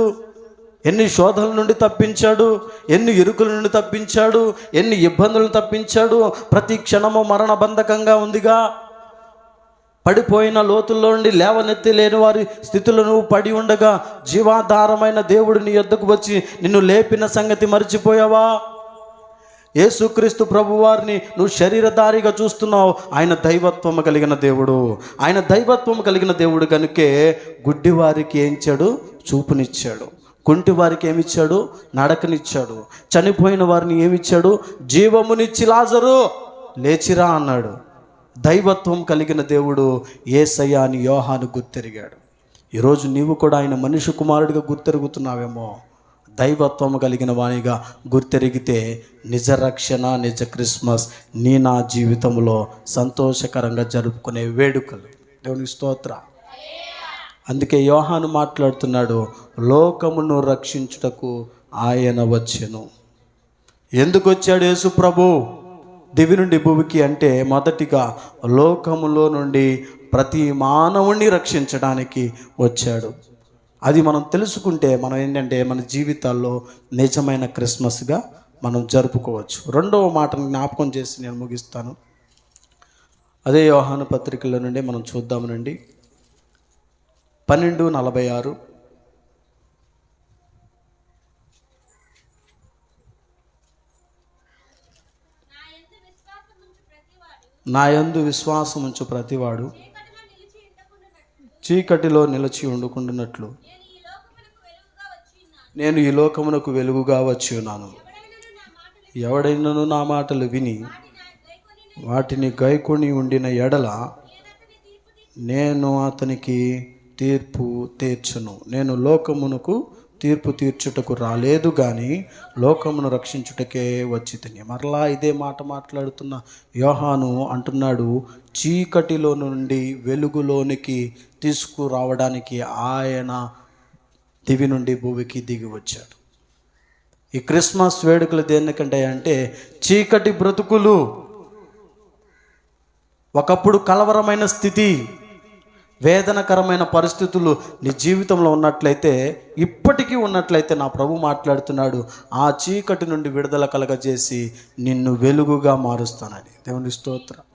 ఎన్ని శోధనల నుండి తప్పించాడు, ఎన్ని ఇరుకుల నుండి తప్పించాడు, ఎన్ని ఇబ్బందులను తప్పించాడు. ప్రతి క్షణము మరణబంధకంగా ఉందిగా. పడిపోయిన లోతుల్లో నుండి లేవనెత్తి లేని వారి స్థితిలో నువ్వు పడి ఉండగా జీవాధారమైన దేవుడు నీ యొద్దకు వచ్చి నిన్ను లేపిన సంగతి మర్చిపోయావా? యేసుక్రీస్తు ప్రభువారిని నువ్వు శరీరధారిగా చూస్తున్నావు. ఆయన దైవత్వం కలిగిన దేవుడు. ఆయన దైవత్వం కలిగిన దేవుడు కనుకే గుడ్డివారికి ఏంచాడు? చూపునిచ్చాడు. కుంటి వారికి ఏమిచ్చాడు? నడకనిచ్చాడు. చనిపోయిన వారిని ఏమిచ్చాడు? జీవమునిచ్చి లాజరు లేచిరా అన్నాడు. దైవత్వం కలిగిన దేవుడు యేసయ్య అని యోహాను గుర్తెరిగాడు. ఈరోజు నీవు కూడా ఆయన మనిషి కుమారుడిగా గుర్తెరుగుతున్నావేమో. దైవత్వం కలిగిన వానిగా గుర్తెరిగితే నిజ రక్షణ, నిజ క్రిస్మస్ నా జీవితంలో సంతోషకరంగా జరుపుకునే వేడుకలు. దేవునికి స్తోత్ర. అందుకే యోహాను మాట్లాడుతున్నాడు, లోకమును రక్షించుటకు ఆయన వచ్చెను. ఎందుకు వచ్చాడు యేసు ప్రభు దివి నుండి భూమికి అంటే, మొదటిగా లోకములో నుండి ప్రతి మానవుణ్ణి రక్షించడానికి వచ్చాడు. అది మనం తెలుసుకుంటే మనం ఏంటంటే మన జీవితాల్లో నిజమైన క్రిస్మస్గా మనం జరుపుకోవచ్చు. రెండవ మాటను జ్ఞాపకం చేసి నేను ముగిస్తాను. అదే యోహాను పత్రికలో నుండి మనం చూద్దామనండి. 12:46. నా యందు విశ్వాసం ఉంచు ప్రతివాడు చీకటిలో నిలిచి ఉండుకుంటున్నట్లు నేను ఈ లోకమునకు వెలుగుగా వచ్చి ఉన్నాను. ఎవడైనను నా మాటలు విని వాటిని గైకొని ఉండిన ఎడల నేను అతనికి తీర్పు తీర్చును. నేను లోకమునకు తీర్పు తీర్చుటకు రాలేదు కానీ లోకమును రక్షించుటకే వచ్చి తిని. మరలా ఇదే మాట మాట్లాడుతున్న యోహాను అంటున్నాడు, చీకటిలో నుండి వెలుగులోనికి తీసుకురావడానికి ఆయన దివి నుండి భూమికి దిగి వచ్చాడు. ఈ క్రిస్మస్ వేడుకలు దేనికంటే అంటే, చీకటి బ్రతుకులు, ఒకప్పుడు కలవరమైన స్థితి, వేదనకరమైన పరిస్థితులు నీ జీవితంలో ఉన్నట్లయితే, ఇప్పటికీ ఉన్నట్లయితే నా ప్రభు మాట్లాడుతున్నాడు, ఆ చీకటి నుండి విడుదల కలగజేసి నిన్ను వెలుగుగా మారుస్తానని. దేవుని స్తోత్రం.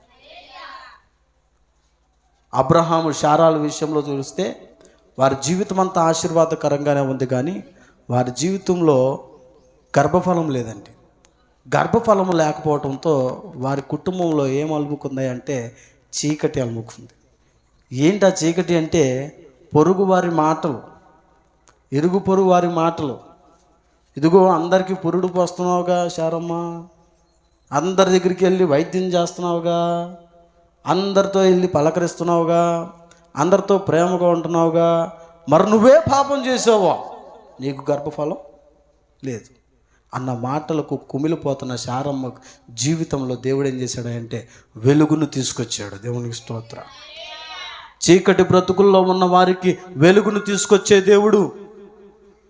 అబ్రహాము శారాల విషయంలో చూస్తే వారి జీవితం అంతా ఆశీర్వాదకరంగానే ఉంది, కానీ వారి జీవితంలో గర్భఫలం లేదండి. గర్భఫలం లేకపోవడంతో వారి కుటుంబంలో ఏం అలుముకుంది అంటే చీకటి అలుముకుంది. ఏంటి ఆ చీకటి అంటే, పొరుగు వారి మాటలు, ఇరుగు పొరుగు వారి మాటలు. ఇదిగో అందరికీ పురుడు పోస్తున్నావుగా శారమ్మ, అందరి దగ్గరికి వెళ్ళి వైద్యం చేస్తున్నావుగా, అందరితో వెళ్ళి పలకరిస్తున్నావుగా, అందరితో ప్రేమగా ఉంటున్నావుగా, మరి నువ్వే పాపం చేసావా, నీకు గర్భఫలం లేదు అన్న మాటలకు కుమిలిపోతున్న శారమ్మ జీవితంలో దేవుడు ఏం చేశాడంటే వెలుగును తీసుకొచ్చాడు. దేవునికి స్తోత్ర. చీకటి బ్రతుకుల్లో ఉన్న వారికి వెలుగును తీసుకొచ్చే దేవుడు.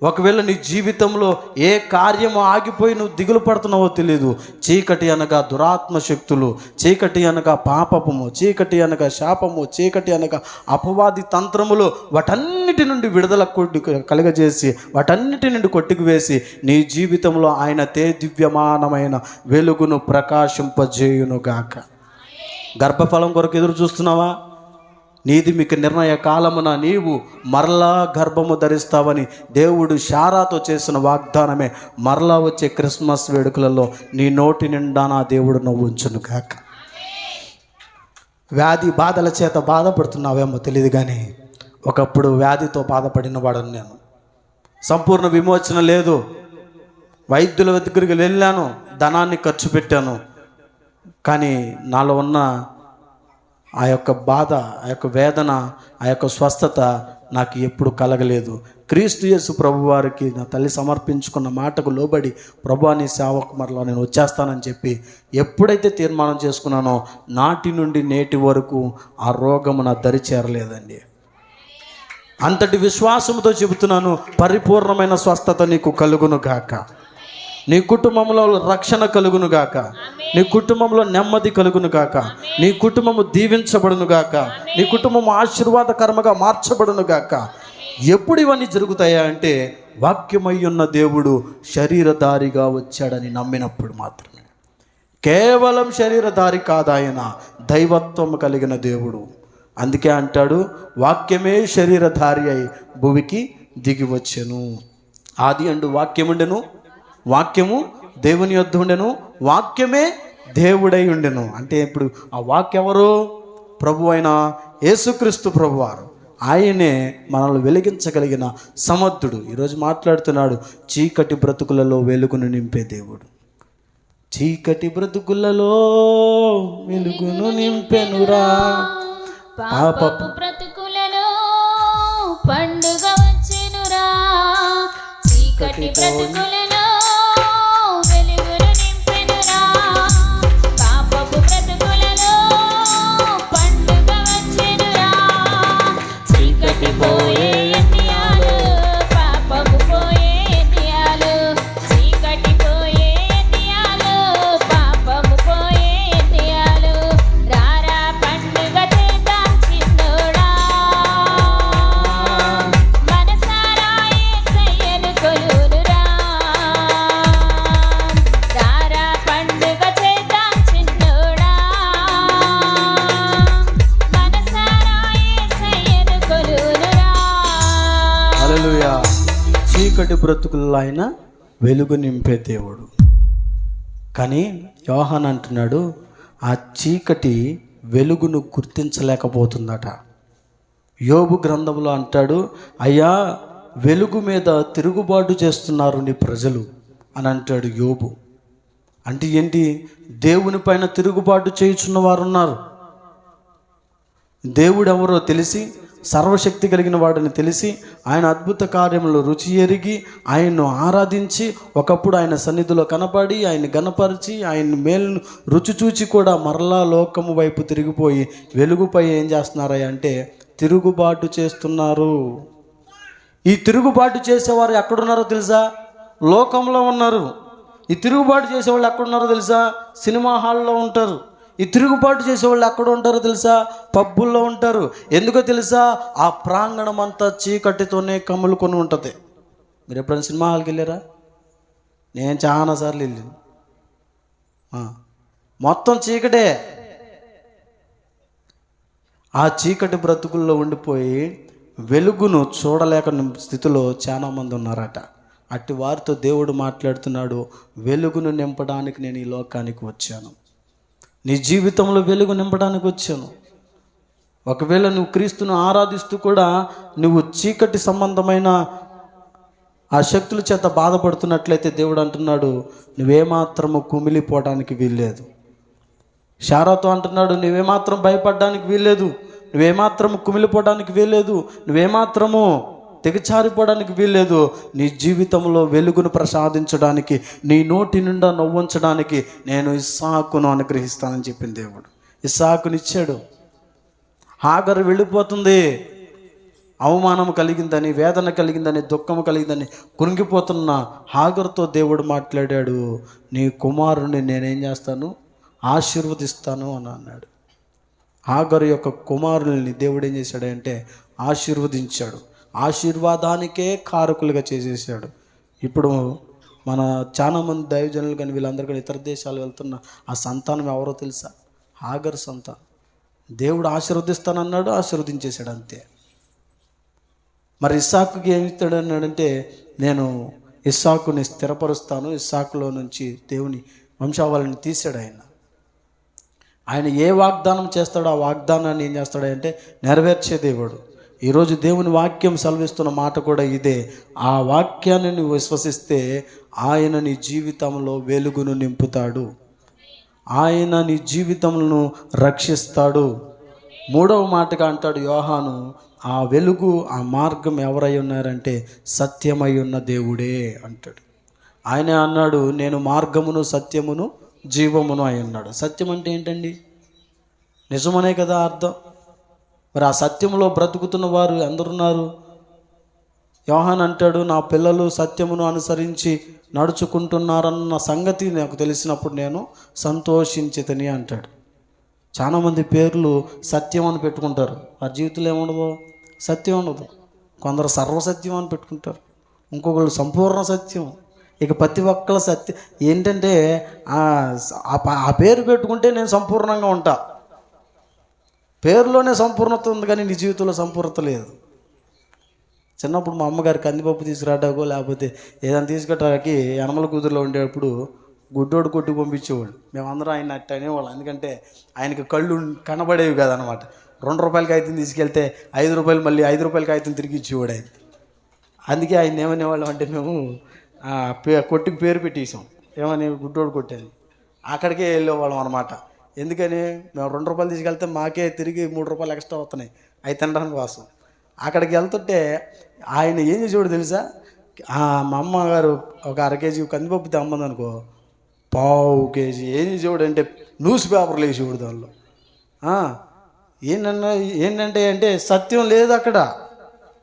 ఒకవేళ నీ జీవితంలో ఏ కార్యము ఆగిపోయి నువ్వు దిగులు పడుతున్నావో తెలియదు. చీకటి అనగా దురాత్మ శక్తులు, చీకటి అనగా పాపము, చీకటి అనగా శాపము, చీకటి అనగా అపవాది తంత్రములు, వాటన్నిటి నుండి విడుదల కలుగజేసి వాటన్నిటి నుండి కొట్టుకువేసి నీ జీవితంలో ఆయన దివ్యమానమైన వెలుగును ప్రకాశింపజేయునుగాక. గర్భఫలం కొరకు ఎదురు చూస్తున్నావా? నీది మీకు నిర్ణయ కాలమున నీవు మరలా గర్భము ధరిస్తావని దేవుడు శారాతో చేసిన వాగ్దానమే మరలా వచ్చే క్రిస్మస్ వేడుకలలో నీ నోటి నిండా నా దేవుడు నవ్వుంచును కాక. వ్యాధి బాధల చేత బాధపడుతున్నావేమో తెలియదు, కానీ ఒకప్పుడు వ్యాధితో బాధపడిన వాడను నేను. సంపూర్ణ విమోచన లేదు. వైద్యుల దగ్గరికి వెళ్ళాను, ధనాన్ని ఖర్చు పెట్టాను, కానీ నాలో ఉన్న ఆ యొక్క బాధ, ఆ యొక్క వేదన, ఆ యొక్క స్వస్థత నాకు ఎప్పుడు కలగలేదు. క్రీస్తు యేసు ప్రభు వారికి నా తల్లి సమర్పించుకున్న మాటకు లోబడి ప్రభు నీ సేవకు మరలా నేను వచ్చేస్తానని చెప్పి ఎప్పుడైతే తీర్మానం చేసుకున్నానో నాటి నుండి నేటి వరకు ఆ రోగము నా దరి చేరలేదండి. అంతటి విశ్వాసంతో చెబుతున్నాను, పరిపూర్ణమైన స్వస్థత నీకు కలుగును గాక. నీ కుటుంబంలో రక్షణ కలుగును గాక, నీ కుటుంబంలో నెమ్మది కలుగును గాక, నీ కుటుంబము దీవించబడును గాక, నీ కుటుంబము ఆశీర్వాదకరముగా మార్చబడును గాక. ఎప్పుడు ఇవన్నీ జరుగుతాయా అంటే వాక్యమయ్యున్న దేవుడు శరీరధారిగా వచ్చాడని నమ్మినప్పుడు మాత్రమే. కేవలం శరీరధారి కాదాయన, దైవత్వం కలిగిన దేవుడు. అందుకే అంటాడు, వాక్యమే శరీరధారి అయి భూమికి దిగి వచ్చెను. ఆది అందు వాక్యముండెను, వాక్యము దేవుని యొద్ద ఉండెను, వాక్యమే దేవుడై ఉండెను. అంటే ఇప్పుడు ఆ వాక్యం ఎవరు? ప్రభు అయిన యేసుక్రీస్తు ప్రభువారు. ఆయనే మనల్ని వెలిగించగలిగిన సమర్థుడు. ఈరోజు మాట్లాడుతున్నాడు, చీకటి బ్రతుకులలో వెలుగును నింపే దేవుడు. చీకటి బ్రతుకులలో వెలుగును నింపెనురా, పాపపు బ్రతుకులలో పండుగ వచ్చెనురా. చీకటి బ్రతుకులలో వెలుగును నింపెనురా, పాపపు బ్రతుకులలో పండుగ వచ్చెనురా. చీకటి పోయే ఎన్నియాలు, పాపపు పోయే ఎన్నియాలు. చీకటి పోయే ఎన్నియాలు, పాపము పోయే ఎన్నియాలు. రారా పండుగ చేద్దాం చిన్నోడా, మనసారా యేసయ్యను కొలువునురా. రారా పండుగ చేద్దాం చిన్నోడా, మనసారా యేసయ్యను కొలువునురా. హల్లెలూయా. చీకటి బ్రతుకుల్లో ఆయన వెలుగు నింపే దేవుడు. కానీ యోహాన్ అంటున్నాడు, ఆ చీకటి వెలుగును గుర్తించలేకపోతుందట. యోబు గ్రంథంలో అంటాడు, అయ్యా వెలుగు మీద తిరుగుబాటు చేస్తున్నారు నీ ప్రజలు అని అంటాడు యోబు. అంటే ఏంటి? దేవుని పైన తిరుగుబాటు చేయుచున్న వారు ఉన్నారు. దేవుడు ఎవరో తెలిసి, సర్వశక్తి కలిగిన వాడని తెలిసి, ఆయన అద్భుత కార్యములు రుచి ఎరిగి, ఆయన్ను ఆరాధించి, ఒకప్పుడు ఆయన సన్నిధిలో కనపడి, ఆయన గణపరిచి, ఆయన మేలును రుచి చూచి కూడా మరలా లోకము వైపు తిరిగిపోయి వెలుగుపై ఏం చేస్తున్నారా అంటే తిరుగుబాటు చేస్తున్నారు. ఈ తిరుగుబాటు చేసేవారు ఎక్కడున్నారో తెలుసా? లోకంలో ఉన్నారు. ఈ తిరుగుబాటు చేసేవాళ్ళు ఎక్కడున్నారో తెలుసా? సినిమా హాల్లో ఉంటారు. ఈ తిరుగుబాటు చేసేవాళ్ళు ఎక్కడ ఉంటారో తెలుసా? పబ్బుల్లో ఉంటారు. ఎందుకో తెలుసా? ఆ ప్రాంగణం అంతా చీకటితోనే కమ్ములుకొని ఉంటుంది. మీరు ఎప్పుడైనా సినిమా హాల్కి వెళ్ళారా? నేను చాలాసార్లు వెళ్ళాను. మొత్తం చీకటే. ఆ చీకటి బ్రతుకుల్లో ఉండిపోయి వెలుగును చూడలేక స్థితిలో చాలామంది ఉన్నారట. అట్టి వారితో దేవుడు మాట్లాడుతున్నాడు, వెలుగును నింపడానికి నేను ఈ లోకానికి వచ్చాను. నీ జీవితంలో వెలుగు నింపడానికి వచ్చాను. ఒకవేళ నువ్వు క్రీస్తును ఆరాధిస్తూ కూడా నువ్వు చీకటి సంబంధమైన ఆ శక్తుల చేత బాధపడుతున్నట్లయితే దేవుడు అంటున్నాడు, నువ్వేమాత్రము కుమిలిపోవడానికి వీల్లేదు. శారాతో అంటున్నాడు, నువ్వేమాత్రం భయపడడానికి వీల్లేదు, నువ్వేమాత్రము కుమిలిపోవడానికి వీల్లేదు, నువ్వేమాత్రము తెగచారిపోవడానికి వీల్లేదు. నీ జీవితంలో వెలుగును ప్రసాదించడానికి, నీ నోటి నిండా నవ్వుంచడానికి నేను ఇస్సాకును అనుగ్రహిస్తానని చెప్పిన దేవుడు. ఇస్సాకునిచ్చాడు. హాగరు వెళ్ళిపోతుంది. అవమానం కలిగిందని, వేదన కలిగిందని, దుఃఖం కలిగిందని కృంగిపోతున్న హాగరుతో దేవుడు మాట్లాడాడు, నీ కుమారుని నేనేం చేస్తాను? ఆశీర్వదిస్తాను అని అన్నాడు. హాగరు యొక్క కుమారుల్ని దేవుడు ఏం చేశాడంటే ఆశీర్వదించాడు. ఆశీర్వాదానికే కారకులుగా చేసేసాడు. ఇప్పుడు మన చాలామంది దైవజనులు కానీ వీళ్ళందరూ కానీ ఇతర దేశాలు వెళ్తున్న ఆ సంతానం ఎవరో తెలుసా? హాగరు సంతానం. దేవుడు ఆశీర్వదిస్తానన్నాడు, ఆశీర్వదించేశాడు అంతే. మరి ఇస్సాకుకి ఏమి ఇస్తాడు అన్నాడంటే, నేను ఇస్సాకుని స్థిరపరుస్తాను. ఇస్సాకులో నుంచి దేవుని వంశావళిని తీసాడు ఆయన. ఆయన ఏ వాగ్దానం చేస్తాడో ఆ వాగ్దానాన్ని ఏం చేస్తాడంటే నెరవేర్చే దేవుడు. ఈరోజు దేవుని వాక్యం సెలవిస్తున్న మాట కూడా ఇదే. ఆ వాక్యాన్ని నువ్వు విశ్వసిస్తే ఆయన నీ జీవితంలో వెలుగును నింపుతాడు. ఆయన నీ జీవితంలో రక్షిస్తాడు. మూడవ మాటగా అంటాడు యోహాను, ఆ వెలుగు ఆ మార్గం ఎవరై ఉన్నారంటే సత్యమై ఉన్న దేవుడే అంటాడు. ఆయనే అన్నాడు, నేను మార్గమును సత్యమును జీవమును అయి ఉన్నాడు. సత్యం అంటే ఏంటండి? నిజమనే కదా అర్థం. మరి ఆ సత్యంలో బ్రతుకుతున్న వారు ఎందరున్నారు? యోహాన్ అంటాడు, నా పిల్లలు సత్యమును అనుసరించి నడుచుకుంటున్నారన్న సంగతి నాకు తెలిసినప్పుడు నేను సంతోషించితని అంటాడు. చాలామంది పేర్లు సత్యం అని పెట్టుకుంటారు, వారి జీవితంలో ఏముండదు? సత్యం ఉండదు. కొందరు సర్వసత్యం అని పెట్టుకుంటారు, ఇంకొకళ్ళు సంపూర్ణ సత్యం. ఇక ప్రతి ఒక్కళ్ళ సత్యం ఏంటంటే ఆ పేరు పెట్టుకుంటే నేను సంపూర్ణంగా ఉంటా. పేరులోనే సంపూర్ణత ఉంది కానీ నీ జీవితంలో సంపూర్ణత లేదు. చిన్నప్పుడు మా అమ్మగారు కందిపప్పు తీసుకురాటాకో లేకపోతే ఏదైనా తీసుకురాటానికి యనమల కూతురులో ఉండేటప్పుడు గుడ్డోడు కొట్టి పంపించేవాళ్ళు. మేమందరం ఆయన అట్ట అనేవాళ్ళం. ఎందుకంటే ఆయనకి కళ్ళు కనబడేవి కాదనమాట. ₹2 కాగితం తీసుకెళ్తే ₹5 మళ్ళీ ₹5 కాగితం తిరిగి ఇచ్చేవాడు ఆయన. అందుకే ఆయన ఏమనేవాళ్ళం అంటే మేము కొట్టుకు పేరు పెట్టేసాం, ఏమని గుడ్డోడు కొట్టాను. అక్కడికే వెళ్ళేవాళ్ళం అనమాట. ఎందుకని మేము ₹2 తీసుకెళ్తే మాకే తిరిగి ₹3 ఎక్స్ట్రా వస్తున్నాయి అవి తినడానికి కోసం. అక్కడికి వెళ్తుంటే ఆయన ఏం చేసేవాడు తెలుసా, మా అమ్మగారు ఒక అర కేజీ కందిపప్పు తెమ్మందనుకో, ½ కేజీ ఏం చేసేవాడు అంటే న్యూస్ పేపర్లు వేసేవాడు దానిలో. ఏంటంటే సత్యం లేదు అక్కడ,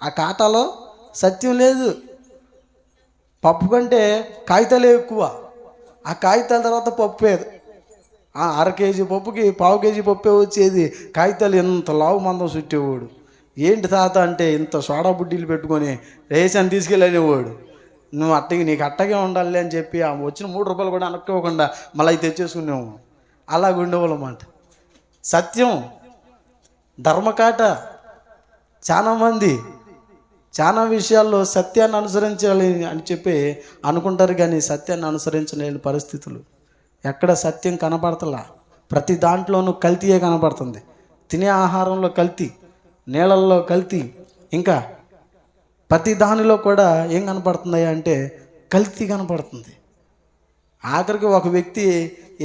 ఆ ఖాతాలో సత్యం లేదు. పప్పు కంటే కాగితాలే ఎక్కువ, ఆ కాగితాల తర్వాత పప్పే. అర కేజీ పప్పుకి ½ కేజీ పప్పే వచ్చేది, కాగితాలు ఎంత లావు మందం చుట్టేవాడు. ఏంటి తాత అంటే ఇంత సోడా బుడ్డీలు పెట్టుకొని రేసాన్ని తీసుకెళ్ళనేవాడు. నువ్వు నీకు అట్టగే ఉండాలి అని చెప్పి ఆ వచ్చిన ₹3 కూడా అనక్కోకుండా మళ్ళీ అవి తెచ్చేసుకునేవు. అలాగ ఉండేవాళ్ళమాట. సత్యం ధర్మకాట. చాలామంది చాలా విషయాల్లో సత్యాన్ని అనుసరించాలి అని చెప్పి అనుకుంటారు, కానీ సత్యాన్ని అనుసరించలేని పరిస్థితులు. ఎక్కడ సత్యం కనపడతలా, ప్రతి దాంట్లోనూ కల్తీయే కనపడుతుంది. తినే ఆహారంలో కల్తీ, నీళ్ళల్లో కల్తీ, ఇంకా ప్రతి దానిలో కూడా ఏం కనపడుతుంది అంటే కల్తీ కనపడుతుంది. ఆఖరికి ఒక వ్యక్తి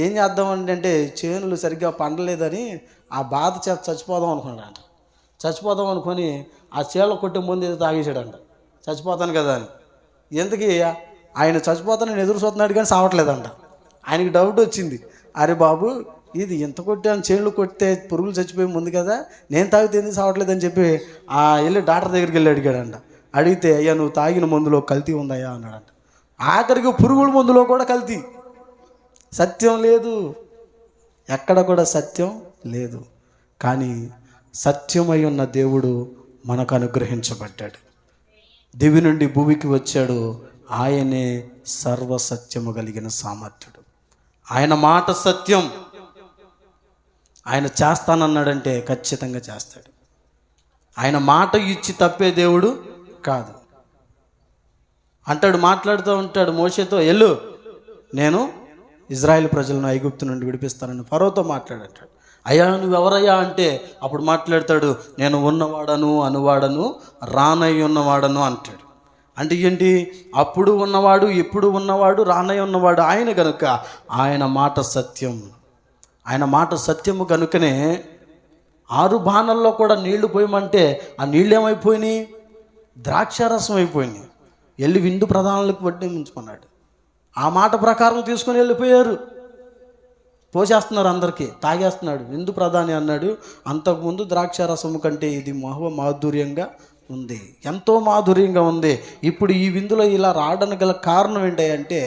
ఏం చేద్దామంటే అంటే చేనులు సరిగ్గా పండలేదని ఆ బాధ చేత చచ్చిపోదాం అనుకున్నాడంట. చచ్చిపోదాం అనుకొని ఆ చేళ్ళ కొట్టే ముందు ఏదో తాగేసాడంట, చచ్చిపోతాను కదా అని. ఎందుకు ఆయన చచ్చిపోతానని ఎదురు చూస్తున్నాడు కానీ సావట్లేదంట. ఆయనకి డౌట్ వచ్చింది, అరే బాబు ఇది ఎంత కొట్టాను, చేళ్ళు కొడితే పురుగులు చచ్చిపోయి ముందు కదా, నేను తాగితే ఎందుకు సావట్లేదని చెప్పి వెళ్ళి డాక్టర్ దగ్గరికి వెళ్ళి అడిగాడంట. అడిగితే అయ్యా నువ్వు తాగిన మందులో కల్తీ ఉందయ్యా అన్నాడంట. ఆఖరికి పురుగుల మందులో కూడా కల్తీ. సత్యం లేదు, ఎక్కడ కూడా సత్యం లేదు. కానీ సత్యమై ఉన్న దేవుడు మనకు అనుగ్రహించబడ్డాడు. దివి నుండి భూమికి వచ్చాడు, ఆయనే సర్వసత్యము కలిగిన సామర్థ్యుడు. ఆయన మాట సత్యం. ఆయన చేస్తానన్నాడంటే ఖచ్చితంగా చేస్తాడు. ఆయన మాట ఇచ్చి తప్పే దేవుడు కాదు. అంటాడు, మాట్లాడుతూ ఉంటాడు మోషేతో, ఎల్లు నేను ఇజ్రాయెల్ ప్రజలను ఐగుప్తు నుండి విడిపిస్తానని ఫరోతో మాట్లాడంటాడు. అయ్యా నువ్వెవరయ్యా అంటే అప్పుడు మాట్లాడతాడు, నేను ఉన్నవాడను అనువాడను రానయ్య ఉన్నవాడను అంటాడు. అంటే ఏంటి, అప్పుడు ఉన్నవాడు ఇప్పుడు ఉన్నవాడు రానయ్య ఉన్నవాడు ఆయన కనుక ఆయన మాట సత్యం. ఆయన మాట సత్యము కనుకనే 6 బాణల్లో కూడా నీళ్లు పోయమంటే ఆ నీళ్ళు ఏమైపోయినాయి, ద్రాక్షారసం అయిపోయినాయి. వెళ్ళి విందు ప్రధానులకు వడ్డించుకున్నాడు. ఆ మాట ప్రకారం తీసుకొని వెళ్ళిపోయారు. పోసేస్తున్నారు, అందరికీ తాగేస్తున్నాడు. విందు ప్రధాని అన్నాడు, అంతకుముందు ద్రాక్షారసము కంటే ఇది మాధుర్యంగా ఉంది, ఎంతో మాధుర్యంగా ఉంది. ఇప్పుడు ఈ విందులో ఇలా రావడానికి గల కారణం ఏంటంటే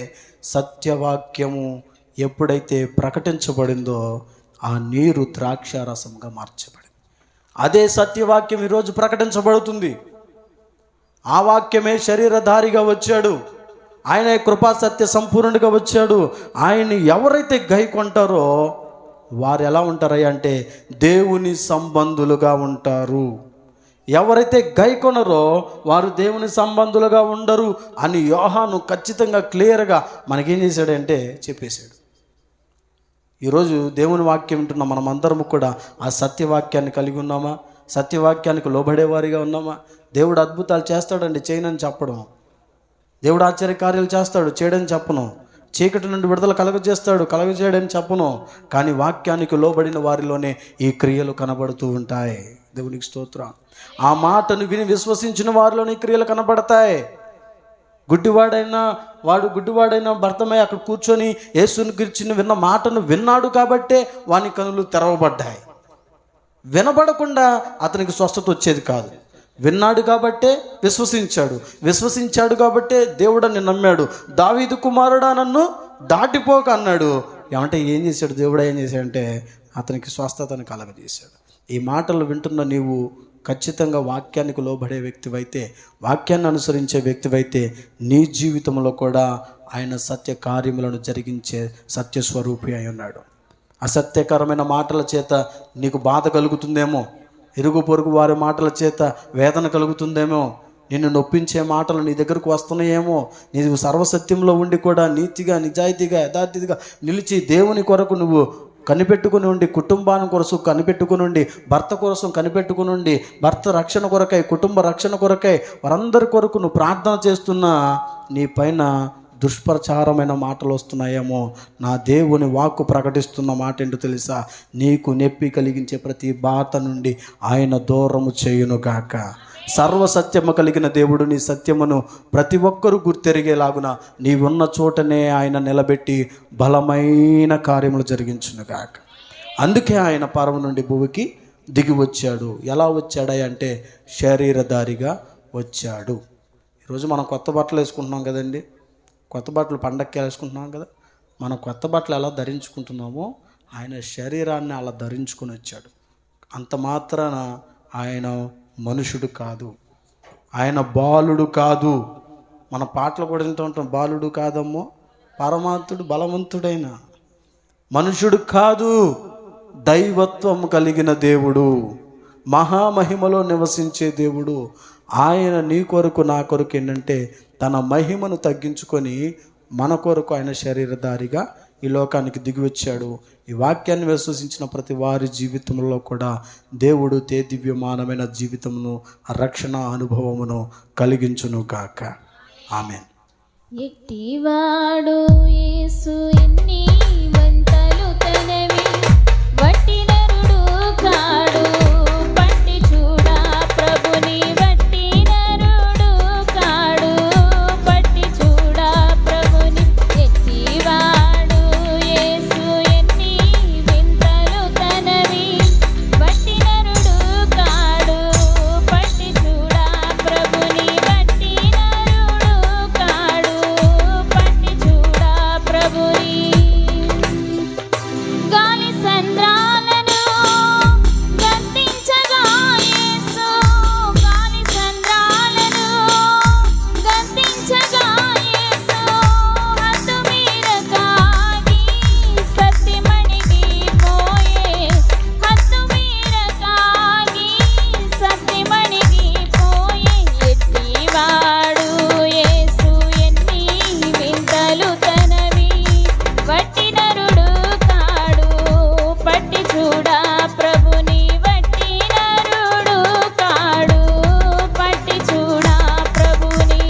సత్యవాక్యము ఎప్పుడైతే ప్రకటించబడిందో ఆ నీరు ద్రాక్షారసంగా మార్చబడింది. అదే సత్యవాక్యం ఈరోజు ప్రకటించబడుతుంది. ఆ వాక్యమే శరీరధారిగా వచ్చాడు. ఆయన కృపా సత్య సంపూర్ణుడిగా వచ్చాడు. ఆయన్ని ఎవరైతే గైకొంటారో వారు ఎలా ఉంటారయ్యా అంటే దేవుని సంబంధులుగా ఉంటారు. ఎవరైతే గైకొనరో వారు దేవుని సంబంధులుగా ఉండరు అని యోహాను ఖచ్చితంగా క్లియర్గా మనకేం చేశాడంటే చెప్పేశాడు. ఈరోజు దేవుని వాక్యం వింటున్న మనమందరము కూడా ఆ సత్యవాక్యాన్ని కలిగి ఉన్నామా? సత్యవాక్యానికి లోబడేవారిగా ఉన్నామా? దేవుడు అద్భుతాలు చేస్తాడండి, చేయనని చెప్పడం. దేవుడు ఆశ్చర్యకార్యాలు చేస్తాడు, చేయడని చెప్పను. చీకటి నుండి విడుదల కలగజేయడని చెప్పను. కానీ వాక్యానికి లోబడిన వారిలోనే ఈ క్రియలు కనబడుతూ ఉంటాయి. దేవునికి స్తోత్రం. ఆ మాటను విని విశ్వసించిన వారిలోనే ఈ క్రియలు కనబడతాయి. గుడ్డివాడైనా భర్తమై అక్కడ కూర్చొని యేసుని గురించి విన్న మాటను విన్నాడు కాబట్టే వాని కనులు తెరవబడ్డాయి. వినబడకుండా అతనికి స్వస్థత వచ్చేది కాదు. విన్నాడు కాబట్టే విశ్వసించాడు కాబట్టే దేవుడని నమ్మాడు. దావీదు కుమారుడా నన్ను దాటిపోక అన్నాడు. ఏమంటే ఏం చేశాడు దేవుడు? ఏం చేశాడంటే అతనికి స్వస్థతను కలగజేశాడు. ఈ మాటలు వింటున్న నీవు ఖచ్చితంగా వాక్యానికి లోబడే వ్యక్తివైతే, వాక్యాన్ని అనుసరించే వ్యక్తివైతే నీ జీవితంలో కూడా ఆయన సత్య కార్యములను జరిగించే సత్యస్వరూపి అయి ఉన్నాడు. అసత్యకరమైన మాటల చేత నీకు బాధ కలుగుతుందేమో, ఇరుగు పొరుగు వారి మాటల చేత వేదన కలుగుతుందేమో, నిన్ను నొప్పించే మాటలు నీ దగ్గరకు వస్తున్నాయేమో. నీవు సర్వసత్యంలో ఉండి కూడా నీతిగా నిజాయితీగా యథార్థిగా నిలిచి దేవుని కొరకు నువ్వు కనిపెట్టుకుని ఉండి, కుటుంబాన్ని కోసం కనిపెట్టుకుని ఉండి, భర్త కోసం కనిపెట్టుకుని ఉండి, భర్త రక్షణ కొరకై, కుటుంబ రక్షణ కొరకై, వారందరి కొరకు నువ్వు ప్రార్థన చేస్తున్నా నీ పైన దుష్ప్రచారమైన మాటలు వస్తున్నాయేమో. నా దేవుని వాక్కు ప్రకటిస్తున్న మాట ఏంటో తెలుసా? నీకు నొప్పి కలిగించే ప్రతి బాధ నుండి ఆయన దూరము చేయునుగాక. సర్వసత్యము కలిగిన దేవుడు నీ సత్యమును ప్రతి ఒక్కరూ గుర్తెరిగేలాగున నీవున్న చోటనే ఆయన నిలబెట్టి బలమైన కార్యములు జరిగించునుగాక. అందుకే ఆయన పరమ నుండి భూమికి దిగి వచ్చాడు. ఎలా వచ్చాడా అంటే శరీరధారిగా వచ్చాడు. ఈరోజు మనం కొత్త బట్టలు వేసుకుంటున్నాం కదండి. కొత్త బట్టలు పండక్కి వేసుకుంటున్నాం కదా. మనం కొత్త బట్టలు ఎలా ధరించుకుంటున్నామో ఆయన శరీరాన్ని అలా ధరించుకొని వచ్చాడు. అంత మాత్రాన ఆయన మనుషుడు కాదు, ఆయన బాలుడు కాదు. మన పాటలు కూడా వింటూ ఉంటాం, బాలుడు కాదమ్మో పరమాత్ముడు బలవంతుడైన మనుషుడు కాదు, దైవత్వం కలిగిన దేవుడు, మహామహిమలో నివసించే దేవుడు. ఆయన నీ కొరకు నా కొరకు ఏంటంటే తన మహిమను తగ్గించుకొని మన కొరకు ఆయన శరీరధారిగా ఈ లోకానికి దిగి వచ్చాడు. ఈ వాక్యాన్ని విశ్వసించిన ప్రతి వారి జీవితంలో కూడా దేవుడు దివ్యమానమైన జీవితమును, రక్షణ అనుభవమును కలిగించును గాక. ఆమేన్. ఎట్టివాడు యేసు ఎన్ని వంతలు తనవి, వట్టి నరుడు కాడు, పట్టి చూడా ప్రభుని, వట్టి నరుడు కాడు, పట్టి చూడా ప్రభుని. ఎట్టివాడు యేసు ఎన్ని వింతలు తనవి, వట్టి నరుడు కాడు, పట్టి చూడా ప్రభుని, వట్టి నరుడు కాడు, పట్టి చూడా ప్రభుని. గాలి సంద్రాలను గద్దించగా యేసు, గాలి సంద్రాలను గద్దించగా యేసు, హద్దు మీరకాగి సత్యమణిగి పోయే, హద్దు మీరకాగి సత్యమణిగి పోయే. ఎట్టివాడు యేసు ఎన్ని వింతలు తనవి, వట్టి నరుడు కాడు, పట్టి చూడా ప్రభుని, వట్టి నరుడు కాడు, పట్టి చూడా ప్రభుని.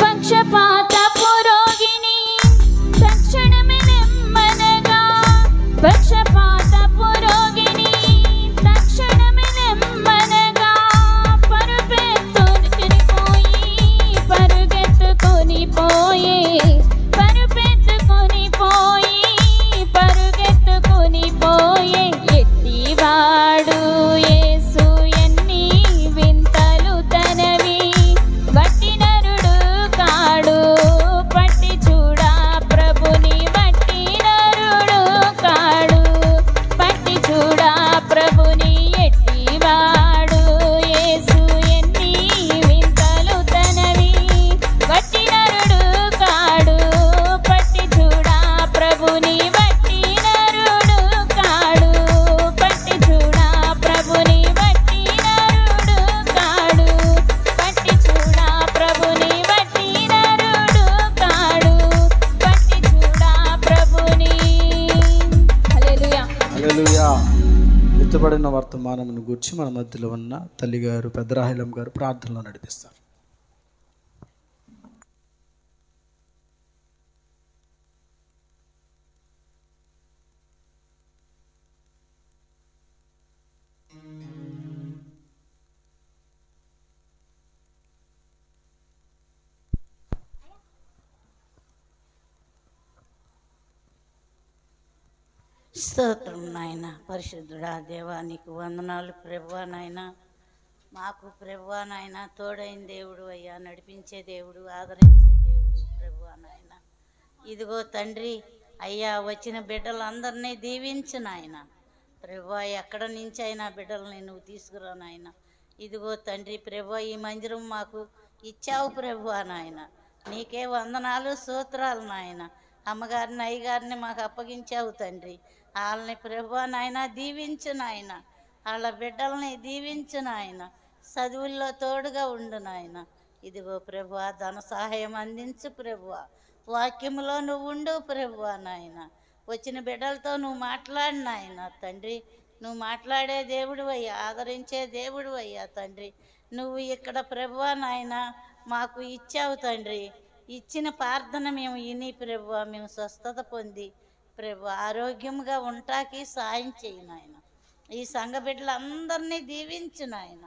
పక్షపాత పురోగిని తక్షణమే నెమ్మనగా, పక్షపాత పురోగిని తక్షణమే నెమ్మనగా, పరుపెత్తుకొని పోయి, పరుగెత్తుకొని పోయే, పరుపెత్తుకొని పోయి, పరుగెత్తుకొని పోయే. ఎట్టివాడు యేసు ఎన్ని వింతలు తనవి, వట్టి నరుడు కాడు, పట్టి చూడా ప్రభుని, వట్టి నరుడు కాడు, పట్టి చూడా ప్రభుని. ఎట్టివాడు యేసు ఎన్ని వింతలు తనవి, వట్టి నరుడు కాడు, పట్టి చూడా ప్రభుని, వట్టి నరుడు కాడు, పట్టి చూడా ప్రభుని, వట్టి నరుడు కాడు, పట్టి చూడా ప్రభుని, వట్టి నరుడు కాడు, పట్టి చూడా ప్రభుని. హల్లెలూయా. హల్లెలూయా. ఎత్తుబడిన వర్తమానమును గూర్చి మన మధ్యలో ఉన్న తల్లిగారు పెద్దరాహిలం గారు ప్రార్థనలో నడిపిస్తారు. స్తోత్రం నాయన. పరిశుద్ధుడా దేవా నీకు వందనాలు ప్రభువా నాయన. మాకు ప్రభువా నాయన తోడైన దేవుడు అయ్యా, నడిపించే దేవుడు, ఆదరించే దేవుడు ప్రభువా నాయన. ఇదిగో తండ్రి అయ్యా, వచ్చిన బిడ్డలందరినీ దీవించు నాయన. ప్రభువా ఎక్కడ నుంచి అయినా బిడ్డలని నువ్వు తీసుకురా నాయన. ఇదిగో తండ్రి ప్రభువా ఈ మందిరం మాకు ఇచ్చావు ప్రభువా నాయన. నీకే వందనాలు స్తోత్రాలు నాయన. అమ్మగారిని అయ్యగారిని మాకు అప్పగించావు తండ్రి. వాళ్ళని ప్రభువా నాయన దీవించు నాయన. వాళ్ళ బిడ్డల్ని దీవించు నాయన. చదువుల్లో తోడుగా ఉండు నాయన. ఇదిగో ప్రభువా ధన సహాయం అందించు ప్రభువా. వాక్యములో నువ్వు ఉండు ప్రభువా నాయన. వచ్చిన బిడ్డలతో నువ్వు మాట్లాడు నాయన తండ్రి. నువ్వు మాట్లాడే దేవుడు అయ్యా, ఆదరించే దేవుడు అయ్యా తండ్రి. నువ్వు ఇక్కడ ప్రభువా నాయన మాకు ఇచ్చావు తండ్రి. ఇచ్చిన ప్రార్థన మేము విని ప్రభువా మేము స్వస్థత పొంది ప్రభు ఆరోగ్యంగా ఉంటాకి సాయం చేయి నాయన. ఈ సంఘ బిడ్డలందరినీ దీవించు నాయన.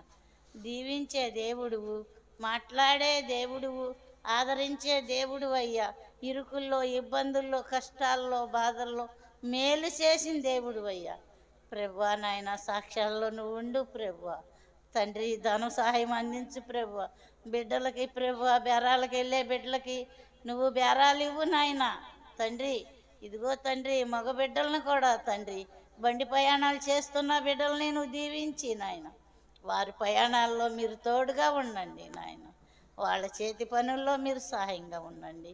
దీవించే దేవుడువు, మాట్లాడే దేవుడువు, ఆదరించే దేవుడు అయ్యా. ఇరుకుల్లో, ఇబ్బందుల్లో, కష్టాల్లో, బాధల్లో మేలు చేసిన దేవుడు అయ్యా ప్రభువా నాయన. సాక్ష్యాల్లో నువ్వు ఉండు ప్రభువా తండ్రి. ధన సహాయం అందించు ప్రభువా బిడ్డలకి ప్రభువా. బేరాలకు వెళ్ళే బిడ్డలకి నువ్వు బేరాలు ఇవ్వు నాయన తండ్రి. ఇదిగో తండ్రి మగ బిడ్డలను కూడా తండ్రి బండి ప్రయాణాలు చేస్తున్న బిడ్డల్ని నువ్వు దీవించి నాయన. వారి ప్రయాణాల్లో మీరు తోడుగా ఉండండి నాయన. వాళ్ళ చేతి పనుల్లో మీరు సహాయంగా ఉండండి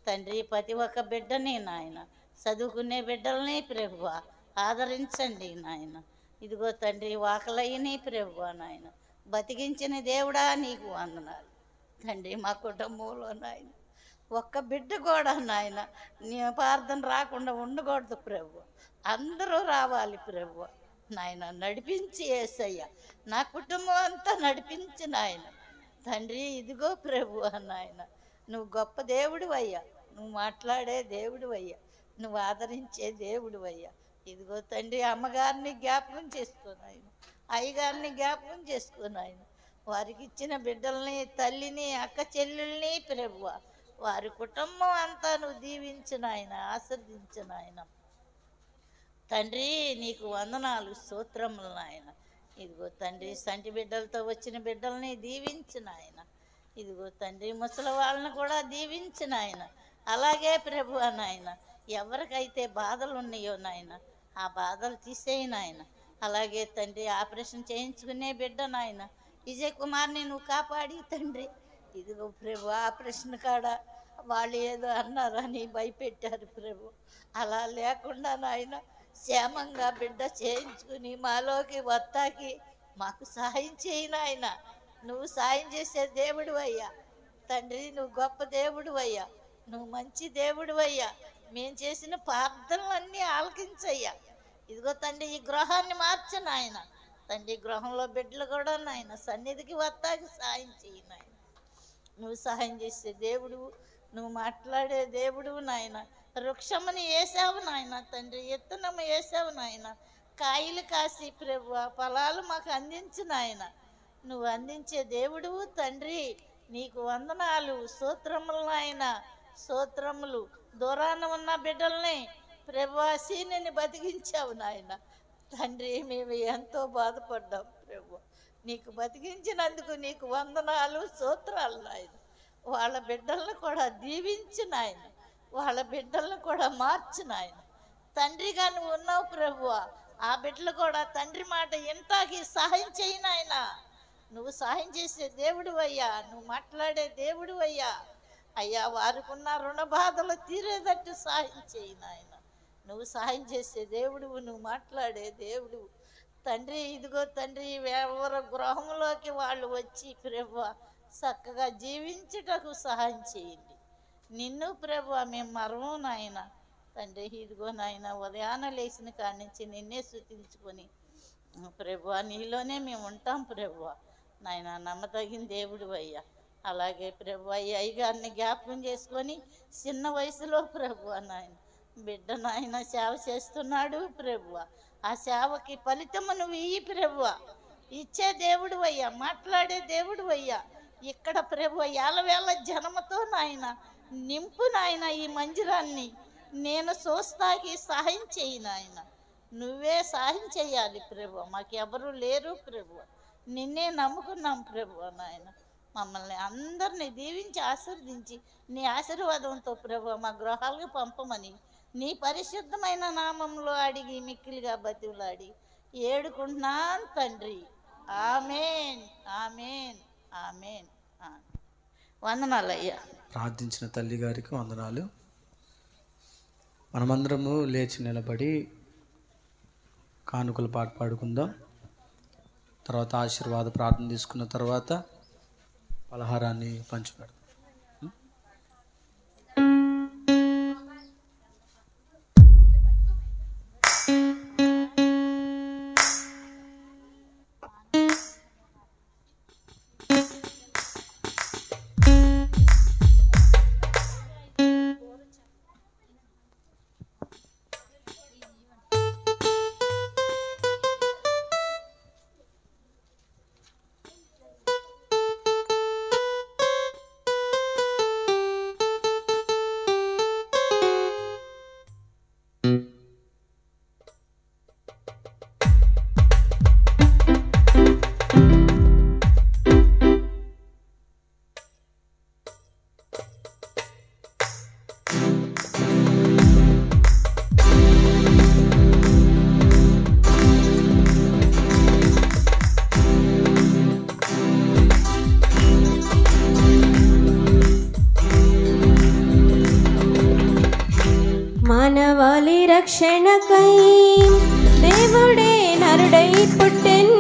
తండ్రి. ప్రతి ఒక్క బిడ్డని నాయన, చదువుకునే బిడ్డల్ని ప్రభువా ఆదరించండి నాయన. ఇదిగో తండ్రి వాకలయ్యని ప్రభువా నాయన బతికించిన దేవుడా నీకు వందనాలు తండ్రి. మా కుటుంబంలో నాయన ఒక్క బిడ్డ కూడా నాయన నీ ప్రార్థన రాకుండా ఉండకూడదు ప్రభు. అందరూ రావాలి ప్రభు నాయన. నడిపించి యేసయ్య నా కుటుంబం అంతా నడిపించి నాయన తండ్రి. ఇదిగో ప్రభు నాయన నువ్వు గొప్ప దేవుడు అయ్యా. నువ్వు మాట్లాడే దేవుడు అయ్యా. నువ్వు ఆదరించే దేవుడు అయ్యా. ఇదిగో తండ్రి అమ్మగారిని జ్ఞాపకం చేసుకున్నాయన, అయ్యగారిని జ్ఞాపకం చేసుకున్నాయన. వారికి ఇచ్చిన బిడ్డల్ని, తల్లిని, అక్క చెల్లెల్ని ప్రభువ వారి కుటుంబం అంతా నువ్వు దీవించిన ఆయన, ఆశీర్దించిన ఆయన తండ్రి. నీకు వందనాలు స్తోత్రములు నాయన. ఇదిగో తండ్రి సంటి బిడ్డలతో వచ్చిన బిడ్డల్ని దీవించిన ఆయన. ఇదిగో తండ్రి ముసలి వాళ్ళని కూడా దీవించిన ఆయన. అలాగే ప్రభువా నాయన ఎవరికైతే బాధలు ఉన్నాయో నాయన ఆ బాధలు తీసేయి నాయన. అలాగే తండ్రి ఆపరేషన్ చేయించుకునే బిడ్డ నాయన విజయ్ కుమార్ని నువ్వు కాపాడి తండ్రి. ఇదిగో ప్రభు ఆపరేషన్ కాడ వాళ్ళు ఏదో అన్నారని భయపెట్టారు ప్రభు. అలా లేకుండా నాయన క్షేమంగా బిడ్డ చేయించుకుని మాలోకి వత్తాకి మాకు సహాయం చేయి నాయన. నువ్వు సాయం చేసే దేవుడు అయ్యా తండ్రి. నువ్వు గొప్ప దేవుడు అయ్యా. నువ్వు మంచి దేవుడు అయ్యా. మేము చేసిన ప్రార్థనలన్నీ ఆలకించయ్యా. ఇదిగో తండ్రి ఈ గృహాన్ని మార్చు నాయన తండ్రి. గృహంలో బిడ్డలు కూడా నాయన సన్నిధికి వత్తాకి సాయం చేయి నాయన. నువ్వు సహాయం చేసే దేవుడు, నువ్వు మాట్లాడే దేవుడు నాయన. వృక్షముని వేసావు నాయన తండ్రి, విత్తనము వేసావు నాయన. కాయలు కాసి ప్రభు ఫలాలు మాకు అందించు నాయన. నువ్వు అందించే దేవుడు తండ్రి. నీకు వందనాలు స్తోత్రములు నాయన, స్తోత్రములు. దూరాన ఉన్న బిడ్డల్ని ప్రభాసీని బతికించావు నాయన తండ్రి. మేము ఎంతో బాధపడ్డాం ప్రభు. నీకు బతికించినందుకు నీకు వందనాలు స్తోత్రాలు నాయన. వాళ్ళ బిడ్డలను కూడా దీవించు నాయన. వాళ్ళ బిడ్డలను కూడా మార్చు నాయన తండ్రిగా నువ్వు ఉన్నావు ప్రభు. ఆ బిడ్డలు కూడా తండ్రి మాట ఇంటాకి సహాయం చేయి నాయన. నువ్వు సహాయం చేసే దేవుడు అయ్యా. నువ్వు మాట్లాడే దేవుడు అయ్యా. అయ్యా వారికున్న రుణ బాధలు తీరేటట్టు సహాయం చేయి నాయన. నువ్వు సహాయం చేసే దేవుడు, నువ్వు మాట్లాడే దేవుడు తండ్రి. ఇదిగో తండ్రి ఎవరి గృహంలోకి వాళ్ళు వచ్చి ప్రభు చక్కగా జీవించుటకు సహాయం చేయండి. నిన్ను ప్రభు మేము మరము నాయన తండ్రి. ఇదిగో నాయన ఉదయాన లేచిన కాడి నుంచి నిన్నే స్తుతించుకొని ప్రభు నీలోనే మేము ఉంటాం ప్రభు నాయన. నమ్మదగిన దేవుడు అయ్యా. అలాగే ప్రభు అయ్యగారిని జ్ఞాపకం చేసుకొని చిన్న వయసులో ప్రభు నాయన బిడ్డ నాయన సేవ చేస్తున్నాడు ప్రభు. ఆ సేవకి ఫలితము నువ్వు ఈ ప్రభు ఇచ్చే దేవుడు అయ్యా, మాట్లాడే దేవుడు అయ్యా. ఇక్కడ ప్రభు ఏళ్ళవేళ జనముతో నాయన నింపు నాయన ఈ మందిరాన్ని. నేను చూస్తాకి సహాయం చేయి నాయన. నువ్వే సహాయం చేయాలి ప్రభు. మాకెవరు లేరు ప్రభు. నిన్నే నమ్ముకున్నాం ప్రభు నాయన. మమ్మల్ని అందరినీ దీవించి ఆశీర్వదించి నీ ఆశీర్వాదంతో ప్రభు మా గృహాలకు పంపమని నీ పరిశుద్ధమైన నామంలో అడిగి మిక్కిలిగా బతివులాడి ఏడుకుంటున్నాను తండ్రి. ఆమేన్, ఆమేన్, ఆమేన్. వందనాలు అయ్యా. ప్రార్థించిన తల్లి గారికి వందనాలు. మనమందరము లేచి నిలబడి కానుకల పాట పాడుకుందాం. తర్వాత ఆశీర్వాద ప్రార్థన తీసుకున్న తర్వాత పలహారాన్ని పంచిపెడదాం. రక్షణకై దేవుడే నరుడై పుట్టెన్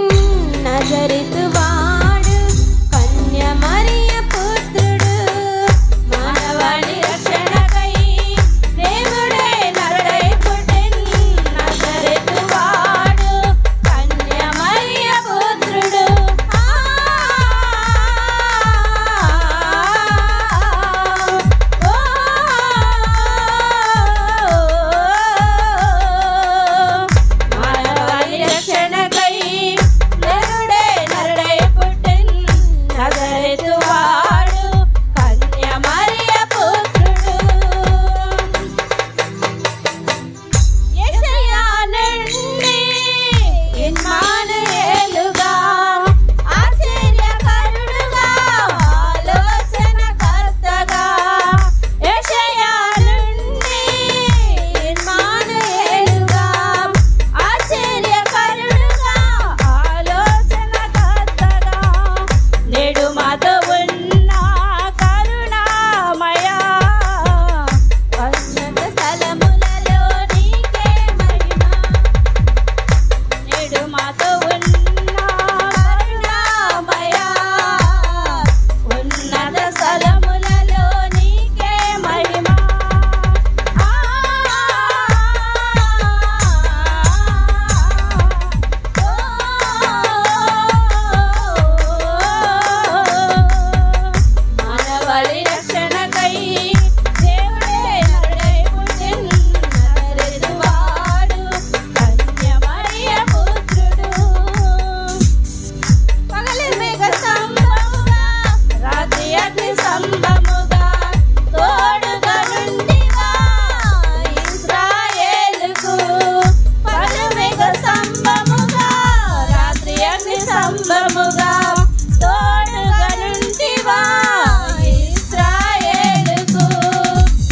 నజరేతు వాడు కన్య మరియ పుత్రుడు మానవాళి రక్షణకై దేవుడే నరుడై పుట్టెన్ నజరేతు వాడు కన్య మరియ పుత్రుడు మానవాళి రక్షణకై దేవుడే నరుడై పుట్టెన్ నజరేతు వాడు కన్య మరియ పుత్రుడు యెషయా నుండి ఇమ్మానుయేలుగా ఆశ్చర్యకరుడుగా ఆలోచనకర్తగా యెషయా నుండి ఇమ్మానుయేలుగా ఆశ్చర్యకరుడుగా ఆలోచనకర్తగా నేడు మాతో ఉన్న కరుణామయ ఉన్నత స్థలములలో నీకే మహిమ నేడు మాతో ఉన్న కరుణామయ ఉన్నత స్థలములలో నీకే మహిమ మానవాళి రక్షణకై దేవుడే నరుడై పుట్టెన్ నజరేతు వాడు కన్య మరియ పుత్రుడు పగలి మేఘ స్తంభముగా రాత్రి అగ్ని స్తంభముగా తోడుగా నుండివా ఇశ్రాయేలుకు పగలి మేఘ స్తంభముగా రాత్రి అగ్ని స్తంభముగా తోడుగా నుండివా ఇశ్రాయేలుకు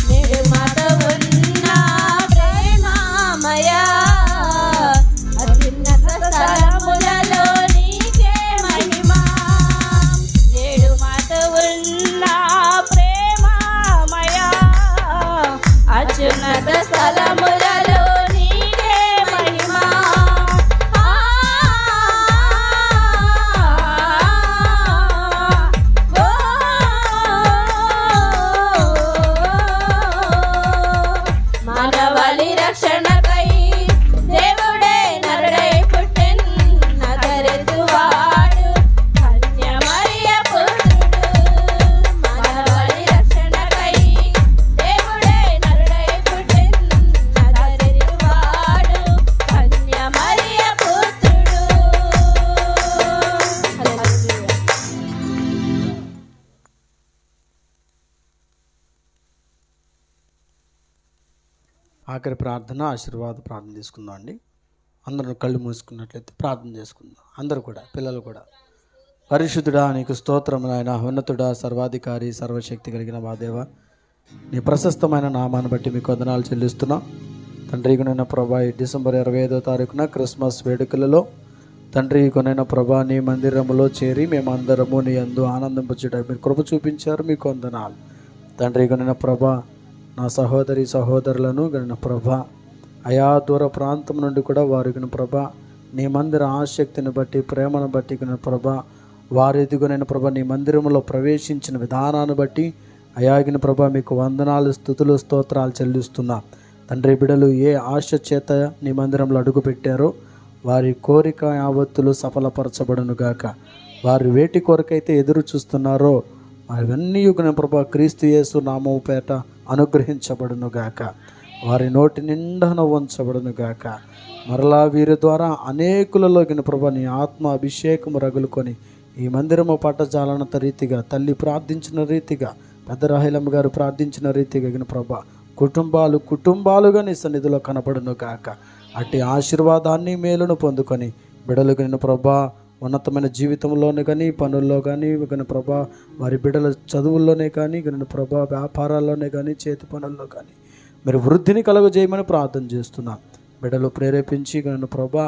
నేడు మాతో ఉన్న ప్రేమమయ అత్యున్నత స్థలములలో నీకే మహిమ నేడు మాతో ఉన్న ప్రేమమయ అత్యున్నత స్థలములలో నీకే మహిమ మానవాళి రక్షణకై దేవుడే నరుడై పుట్టెన్ నజరేతు వాడు కన్య మరియ పుత్రుడు మానవాళి రక్షణకై దేవుడే నరుడై పుట్టెన్ నజరేతు వాడు కన్య మరియ పుత్రుడు హల్లెలూయా. ఆఖరి ప్రార్థన ఆశీర్వాద ప్రార్థన తీసుకుందాం అండి. అందరూ కళ్ళు మూసుకున్నట్లయితే ప్రార్థన చేసుకుందాం. అందరూ కూడా, పిల్లలు కూడా. పరిశుద్ధుడా, నీకు స్తోత్రం నాయన. ఉన్నతుడా, సర్వాధికారి, సర్వశక్తి కలిగిన మా దేవ, నీ ప్రశస్తమైన నామాన్ని బట్టి మీకు వందనాలు చెల్లిస్తున్నాం తండ్రి. కొనైన ప్రభా, ఈ డిసెంబర్ 25వ తారీఖున క్రిస్మస్ వేడుకలలో తండ్రి కొనైన ప్రభా, నీ మందిరంలో చేరి మేమందరము నీ యందు ఆనందింపచేయడానికి మీరు కృప చూపించారు. మీకు వందనాలు తండ్రి. కొనైన ప్రభా, నా సహోదరి సహోదరులను గణ ప్రభా, అయా దూర ప్రాంతం నుండి కూడా వారు గణ ప్రభా, నీ మందిర ఆసక్తిని బట్టి, ప్రేమను బట్టి గణ ప్రభా, వారు ఎదుగునైన ప్రభా నీ మందిరంలో ప్రవేశించిన విధానాన్ని బట్టి అయాగిన ప్రభా మీకు వందనాలు, స్తుతులు, స్తోత్రాలు చెల్లిస్తున్నా తండ్రి. బిడలు ఏ ఆశ చేత నీ మందిరంలో అడుగు పెట్టారో వారి కోరిక యావత్తులు సఫలపరచబడును గాక. వారు వేటి కొరకైతే ఎదురు చూస్తున్నారో అవన్నీ యుగన ప్రభా క్రీస్తు యేసు నామము పేట అనుగ్రహించబడును గాక. వారి నోటి నిండా ఉంచబడును గాక. మరలా వీరి ద్వారా అనేకులలో గిన ప్రభా నీ ఆత్మ అభిషేకము రగులుకొని ఈ మందిరము పట్టజాలనంత రీతిగా, తల్లి ప్రార్థించిన రీతిగా, పెద్ద రాహిలమ్మ గారు ప్రార్థించిన రీతిగా గిన ప్రభా కుటుంబాలుగా నీ సన్నిధిలో కనపడును గాక. అట్టి ఆశీర్వాదాన్ని మేలును పొందుకొని బిడలు గిన ప్రభా ఉన్నతమైన జీవితంలోనే కానీ, పనుల్లో కానీ గన ప్రభా, వారి బిడ్డల చదువుల్లోనే కానీ, గన ప్రభా వ్యాపారాల్లోనే కానీ, చేతి పనుల్లో కానీ మీరు వృద్ధిని కలుగజేయమని ప్రార్థన చేస్తున్నాం. బిడ్డలు ప్రేరేపించి గన ప్రభా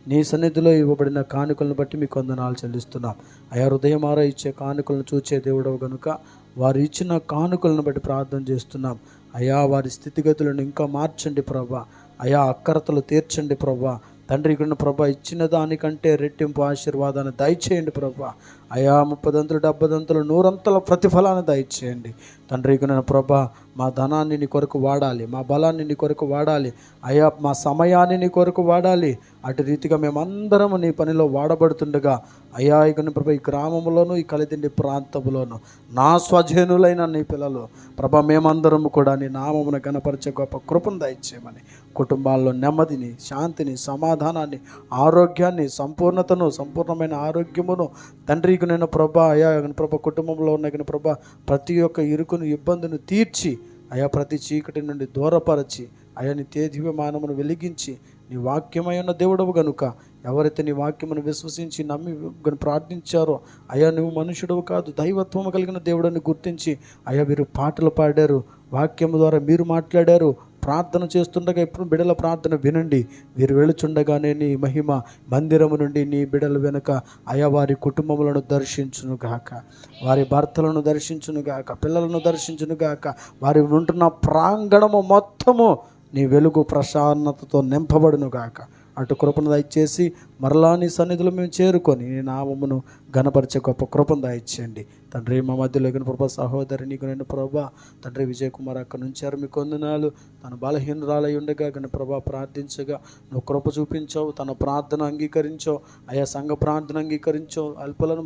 నీ సన్నిధిలో ఇవ్వబడిన కానుకలను బట్టి మీకు వందనాలు చెల్లిస్తున్నాం. అయా హృదయమారా ఇచ్చే కానుకలను చూచే దేవుడవు గనుక వారు ఇచ్చిన కానుకలను బట్టి ప్రార్థన చేస్తున్నాం. అయా వారి స్థితిగతులను ఇంకా మార్చండి ప్రభా. అయా అక్కరతలు తీర్చండి ప్రభా. తండ్రి ఇక ప్రభా ఇచ్చిన దానికంటే రెట్టింపు ఆశీర్వాదాన్ని దయచేయండి ప్రభా. అయా 30 70 100 ప్రతిఫలాన్ని దయచేయండి తండ్రి. ఇక ప్రభా మా ధనాన్ని నీ కొరకు వాడాలి, మా బలాన్ని నీ కొరకు వాడాలి అయా, మా సమయాన్ని నీ కొరకు వాడాలి. అటు రీతిగా మేమందరం నీ పనిలో వాడబడుతుండగా అయా ఇక ప్రభా ఈ గ్రామంలోను ఈ కలిదిండి ప్రాంతంలోను నా స్వజనులైన నీ పిల్లలు ప్రభా మేమందరం కూడా నీ నామమున కనపరిచే గొప్ప కృపను దయచేయమని, కుటుంబాల్లో నెమ్మదిని, శాంతిని, సమాధానాన్ని, ఆరోగ్యాన్ని, సంపూర్ణమైన ఆరోగ్యమును తండ్రి నేను ప్రభా అయా ప్రభా కుటుంబంలో ఉన్న ప్రభా ప్రతి ఒక్క ఇరుకును ఇబ్బందిని తీర్చి అయా ప్రతి చీకటి నుండి దూరపరచి అయా నీ తేజీయమానమును వెలిగించి నీ వాక్యమై ఉన్న దేవుడవు గనుక ఎవరైతే నీ వాక్యమును విశ్వసించి నమ్మి ప్రార్థించారో అయా నువ్వు మనుషుడవు కాదు దైవత్వము కలిగిన దేవుడని గుర్తించి అయా వీరు పాటలు పాడారు, వాక్యము ద్వారా మీరు మాట్లాడారు, ప్రార్థన చేస్తుండగా ఎప్పుడు బిడల ప్రార్థన వినండి. వీరు వెళుచుండగానే నీ మహిమ మందిరము నుండి నీ బిడల వెనుక అయా వారి కుటుంబములను దర్శించునుగాక, వారి భర్తలను దర్శించునుగాక, పిల్లలను దర్శించునుగాక, వారి ఉంటున్న ప్రాంగణము మొత్తము నీ వెలుగు ప్రశాంతతతో నింపబడునుగాక. అటు కృపను దయచేసి మరలా నీ సన్నిధిలో మేము చేరుకొని నీ నామమును ఘనపరిచే గొప్ప కృపను దయచేయండి తండ్రి. మా మధ్యలో ప్రభా సహోదరి నీకు నేను ప్రభా తండ్రి విజయ్ కుమార్ అక్కడ నుంచారు మీకు వందనాలు. తన బలహీనరాలై ఉండగా కానీ ప్రభా ప్రార్థించగా నువ్వు కృప చూపించావు, తన ప్రార్థన అంగీకరించావు అయా, సంఘ ప్రార్థన అంగీకరించావు, అల్పులను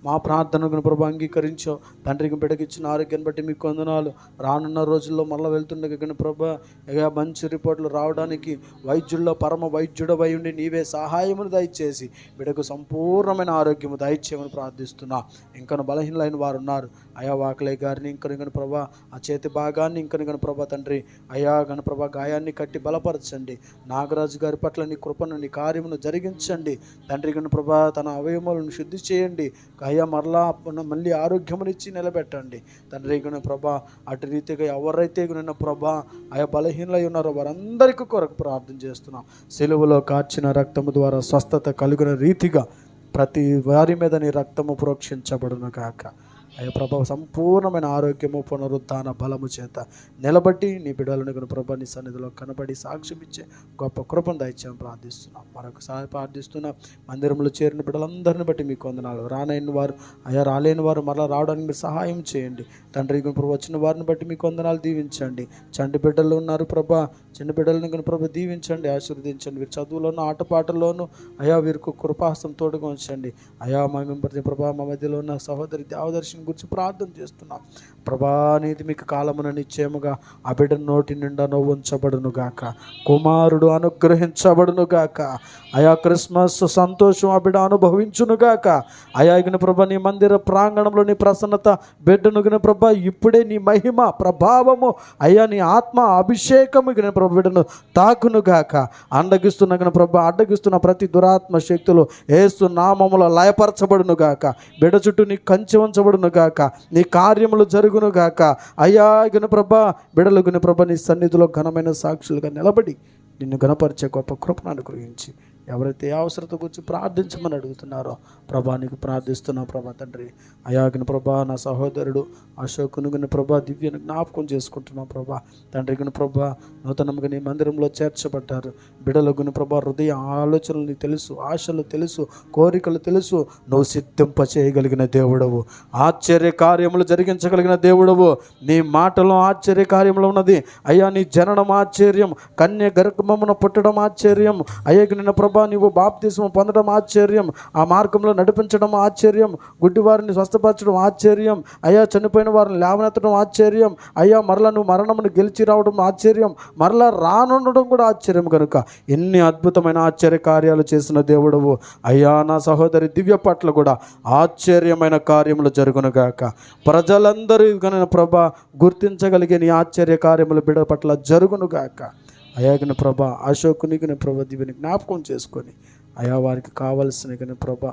మా ప్రార్థనకు ప్రభా అంగీకరించావు తండ్రికి బిడకిచ్చిన ఆరోగ్యాన్ని బట్టి మీకు వందనాలు. రానున్న రోజుల్లో మళ్ళీ వెళ్తుండగా కానీ ప్రభా అయా మంచి రిపోర్ట్లు రావడానికి వైద్యుల్లో పరమ వైద్యుడవై ఉండి నీవే సహాయమును దయచేసి బిడకు సంపూర్ణమైన ఆరోగ్యము దయచేయమని ప్రార్థిస్తున్నా. ఇంకా బలహీనలైన వారు ఉన్నారు అయా, వాకలయ్య గారిని ఇంకా ప్రభా ఆ చేతి భాగాన్ని ఇంకా ప్రభా తండ్రి అయా గణప్రభా గాయాన్ని కట్టి బలపరచండి. నాగరాజు గారి పట్ల నీ కృపను నీ కార్యమును జరిగించండి తండ్రి. గణప్రభా తన అవయవాలను శుద్ధి చేయండి అయా, మళ్ళీ ఆరోగ్యమునిచ్చి నిలబెట్టండి తండ్రి. గణప్రభా అటు రీతిగా ఎవరైతే ప్రభా ఆయా బలహీనలై ఉన్నారో వారందరికీ కొరకు ప్రార్థన చేస్తున్నాం. సెలువులో కార్చిన రక్తము ద్వారా స్వస్థత కలిగిన రీతిగా ప్రతి వారి మీద నీ రక్తము ప్రోక్షించబడును కాక అయ్యా ప్రభా సంపూర్ణమైన ఆరోగ్యము పునరుద్ధాన బలము చేత నిలబట్టి నీ బిడ్డలను ప్రభా నీ సన్నిధిలో కనబడి సాక్ష్యం ఇచ్చే గొప్ప కృపను దయచేయమని ప్రార్థిస్తున్నాం. మరొకసారి ప్రార్థిస్తున్నాం. మందిరంలో చేరిన బిడ్డలందరిని బట్టి మీకు వందనాలు. రానైన వారు అయ్యా రాలేని వారు మరలా రావడానికి మీరు సహాయం చేయండి తండ్రి. ప్రభు వచ్చిన వారిని బట్టి మీకు వందనాలు దీవించండి. చంటి బిడ్డలు ఉన్నారు ప్రభా, చిన్న బిడ్డలను ప్రభు దీవించండి, ఆశీర్వదించండి. వీరి చదువులోను ఆటపాటల్లోనూ అయా వీరికి కృపాహస్తం తోడుగా ఉంచండి అయా. ప్రభా మా మధ్యలో ఉన్న సహోదరి దేవదర్శిని గురించి ప్రార్థన చేస్తున్నాం ప్రభా. అనేది మీకు కాలమున నిశ్చయముగా ఆ బిడ్డ నోటి నిండా నవ్వు ఉంచబడును గాక, కుమారుడు అనుగ్రహించబడును గాక అయా. క్రిస్మస్ సంతోషం ఆ బిడ్డ అనుభవించును గాక అయా. ప్రభా నీ మందిర ప్రాంగణంలో నీ ప్రసన్నత బిడ్డను ప్రభా ఇప్పుడే నీ మహిమ ప్రభావము అయ్యా, నీ ఆత్మ అభిషేకము ప్రభా బిడ్డను తాకును గాక. అడ్డగిస్తున్న ప్రతి దురాత్మ శక్తులు యేసు నామములో లయపరచబడును గాక. బిడ్డ చుట్టూ నీ కంచె ఉంచబడును గాక, నీ కార్యములు జరుగును గాక అయ్యా. ప్రభా బిడలు ప్రభా నీ సన్నిధిలో ఘనమైన సాక్షులుగా నిలబడి నిన్ను ఘనపరిచే గొప్ప కృపను అనుగ్రహించి ఎవరైతే అవసరత గురించి ప్రార్థించమని అడుగుతున్నారో ప్రభా నీకు ప్రార్థిస్తున్నాం ప్రభా తండ్రి. అయాగిన ప్రభా నా సహోదరుడు అశోకును ప్రభా దివ్యను జ్ఞాపకం చేసుకుంటున్నాం ప్రభా తండ్రి. ప్రభా నూతనంగా నీ మందిరంలో చేర్చబడ్డారు బిడలగుని ప్రభా. హృదయ ఆలోచనలు నీకు తెలుసు, ఆశలు తెలుసు, కోరికలు తెలుసు. నువ్వు సిద్ధింప చేయగలిగిన దేవుడవు, ఆశ్చర్య కార్యములు జరిగించగలిగిన దేవుడవు. నీ మాటలో ఆశ్చర్య కార్యములు ఉన్నది అయ్యా. నీ జననం ఆశ్చర్యం, కన్య గర్భమున పుట్టడం ఆశ్చర్యం అయ్యా. నిన్న ప్రభా నీవు బాప్తిస్మం పొందడం ఆశ్చర్యం, ఆ మార్గంలో నడిపించడం ఆశ్చర్యం, గుడ్డి వారిని స్వస్థపరచడం ఆశ్చర్యం అయ్యా. చనిపోయిన వారిని లేవనెత్తడం ఆశ్చర్యం అయ్యా. మరలా నువ్వు మరణమును గెలిచి రావడం ఆశ్చర్యం, మరలా రానుండడం కూడా ఆశ్చర్యం. కనుక ఎన్ని అద్భుతమైన ఆశ్చర్య కార్యాలు చేసిన దేవుడవు అయ్యా. నా సహోదరి దివ్య పట్ల కూడా ఆశ్చర్యమైన కార్యములు జరుగునుగాక. ప్రజలందరూ కనుక ప్రభా గుర్తించగలిగే నీ ఆశ్చర్య కార్యములు బిడ్డ పట్ల జరుగునుగాక అయాగిన ప్రభా. అశోకునికి ప్రభా దివ్యని జ్ఞాపకం చేసుకొని అయా వారికి కావలసిన ప్రభా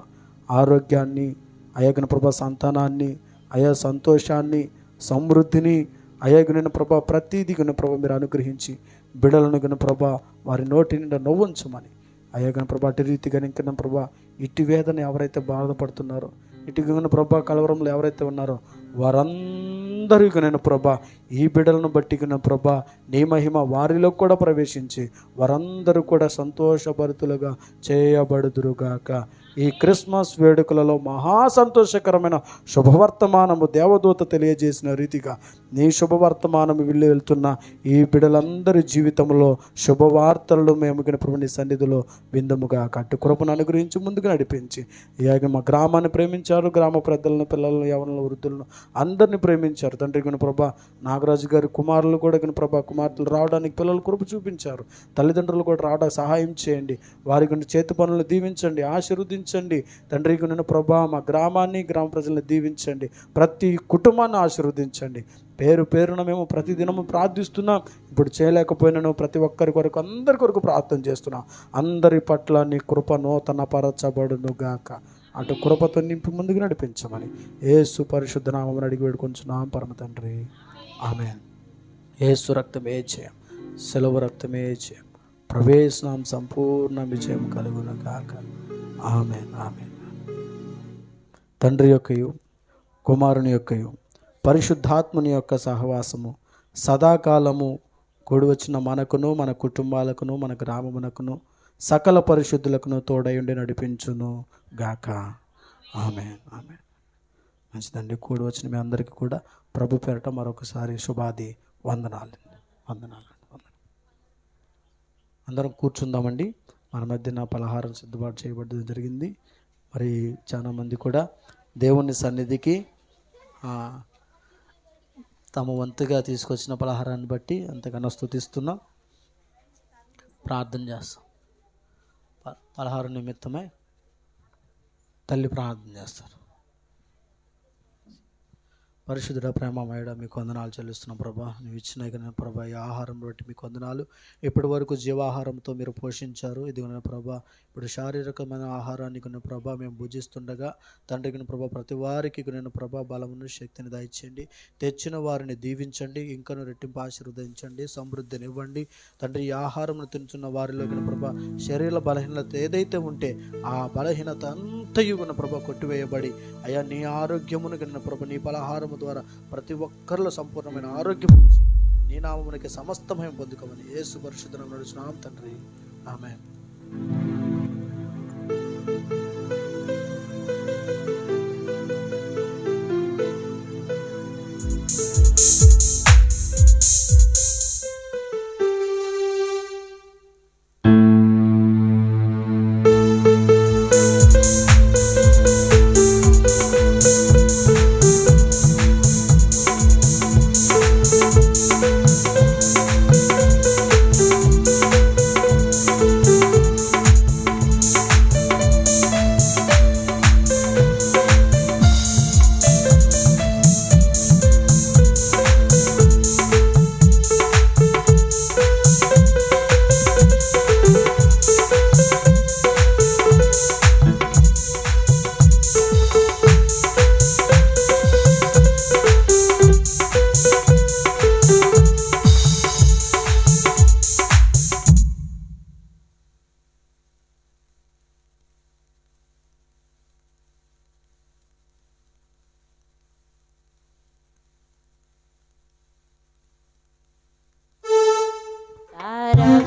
ఆరోగ్యాన్ని అయాగిన ప్రభా, సంతానాన్ని అయా, సంతోషాన్ని, సమృద్ధిని అయాగిన ప్రభా ప్రతీది ప్రభా మీరు అనుగ్రహించి బిడలను ప్రభా వారి నోటి నిండా నవ్వుంచమని అయాగిన ప్రభా. అటు రీతిగా ఇంకా ప్రభా ఇటు వేదన ఎవరైతే బాధపడుతున్నారో, ఇటు ప్రభా కలవరంలో ఎవరైతే ఉన్నారో వారందరికీ ప్రభా ఈ బిడ్డలను బట్టి కన్నా ప్రభా నీ మహిమ వారిలో కూడా ప్రవేశించి వారందరూ కూడా సంతోషభరితులుగా చేయబడుదురుగాక. ఈ క్రిస్మస్ వేడుకలలో మహా సంతోషకరమైన శుభవర్తమానము దేవదూత తెలియజేసిన రీతిగా నీ శుభవర్తమానము వెళ్ళి వెళ్తున్న ఈ బిడ్డలందరి జీవితంలో శుభవార్తలను మేము ప్రభు నీ సన్నిధిలో విందుముగా కట్టు కృపను అనుగ్రహించి ముందుకు నడిపించి ఇలాగ మా గ్రామాన్ని ప్రేమించారు, గ్రామ పెద్దలను, పిల్లలను, యవనులను, వృద్ధులను అందరినీ ప్రేమించారు తండ్రి. గుణ ప్రభా నాగరాజు గారి కుమారులు కూడా గుణ ప్రభా కుమార్తెలు రావడానికి పిల్లలు కృప చూపించారు. తల్లిదండ్రులు కూడా రావడానికి సహాయం చేయండి. వారి గురించి చేతి పనులు దీవించండి, ఆశీర్వదించండి తండ్రి. గుణ ప్రభా మా గ్రామాన్ని, గ్రామ ప్రజలను దీవించండి, ప్రతి కుటుంబాన్ని ఆశీర్వదించండి. పేరు పేరున మేము ప్రతిదినము ప్రార్థిస్తున్నాం. ఇప్పుడు చేయలేకపోయినాను ప్రతి ఒక్కరి కొరకు, అందరి కొరకు ప్రార్థన చేస్తున్నాం. అందరి పట్ల నీ కృప నూతన పరచబడును గాక. అటు కృపతో నింపి ముందుకు నడిపించమని యేసు పరిశుద్ధ నామమున అడిగి వేడుకొంచున్నాం పరమ తండ్రి. ఆమేన్. యేసు రక్తమే జయం, సెలవు రక్తమే జయం, ప్రవేశం సంపూర్ణ విజయం కలుగును గాక. ఆమేన్. ఆమేన్. తండ్రి యొక్కయు కుమారుని యొక్కయు పరిశుద్ధాత్ముని యొక్క సహవాసము సదాకాలము కూడి వచ్చిన మనకును, మన కుటుంబాలకును, మన గ్రామమునకును, సకల పరిశుద్ధులకును తోడయుండి నడిపించును గాక. ఆమేన్. ఆమేన్. మంచిదండి. కూడి వచ్చిన మీ అందరికీ కూడా ప్రభు పేరట మరొకసారి శుభాది వందనాలు. వందనాలు. అందరం కూర్చుందామండి. మన మధ్యన పలహారం సిద్ధపాటు చేయబడ్డం జరిగింది. మరి చాలామంది కూడా దేవుని సన్నిధికి తమ వంతుగా తీసుకొచ్చిన పలహారాన్ని బట్టి అంతగానో స్తుతిస్తున్నాం, ప్రార్థన చేస్తాం. పలహారం నిమిత్తమై తల్లి ప్రార్థన చేస్తారు. పరిశుద్ధుడ ప్రేమమయుడ మీకు వందనాలు చెల్లిస్తున్నాం ప్రభా. నువ్వు ఇచ్చిన ప్రభా ఈ ఆహారం బట్టి మీకు వందనాలు. ఇప్పటి వరకు జీవాహారంతో మీరు పోషించారు. ఇదిగో ప్రభా ఇప్పుడు శారీరకమైన ఆహారాన్ని కొన్ని ప్రభా మేము భుజిస్తుండగా తండ్రికి ప్రభా ప్రతి వారికి నేను ప్రభా బలమును శక్తిని దయచేయండి. తెచ్చిన వారిని దీవించండి, ఇంకను రెట్టింపు ఆశీర్వదించండి, సమృద్ధిని ఇవ్వండి తండ్రి. ఈ ఆహారం తింటున్న వారిలో ప్రభా శరీర బలహీనత ఏదైతే ఉంటే ఆ బలహీనత అంతయు ప్రభా కొట్టివేయబడి అయ్యా నీ ఆరోగ్యమును కన్నా ప్రభా నీ పలహారం ద్వారా ప్రతి ఒక్కరిలో సంపూర్ణమైన ఆరోగ్యం ఇచ్చి నీ నామమునకి సమస్తమయం పొందుకోమని యేసు పరిశుద్ధ నామమున నడుచున్నాం తండ్రి. ఆమేన్.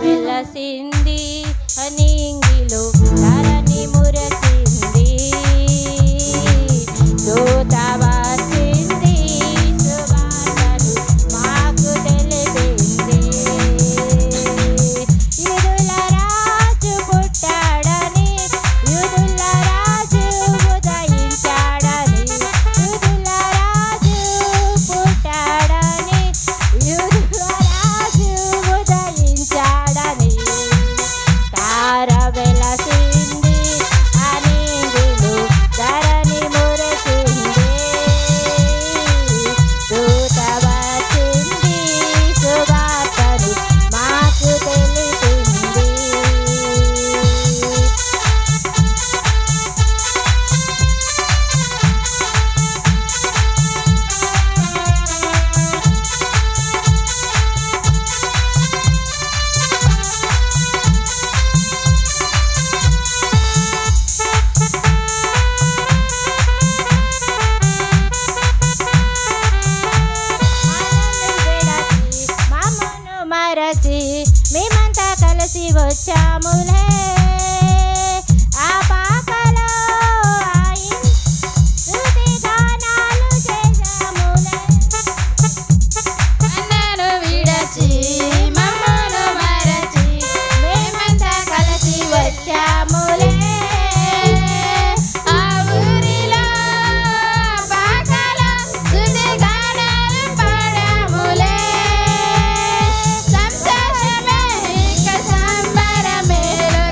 వెలసింది అనింగిలో ధరణి మురసింది, దూతవచ్చింది సువార్తను మాకు తెలిపింది. యూదుల రాజు పుట్టాడని, యూదుల రాజు ఉదయించాడని, యూదుల రాజు పుట్టాడని, యూదుల రాజు ఉదయించాడని తార వచ్చాములే ఆ పాకలో స్తుతి గానాలు చేశాములే అన్నను విడచి మమ్మను మరచి మేమంతా కలిసి వచ్చాములే ఆ ఊరిలో పాకలో స్తుతి గానాలు పాడాములే సంతోషమే ఇక సంబరమేలో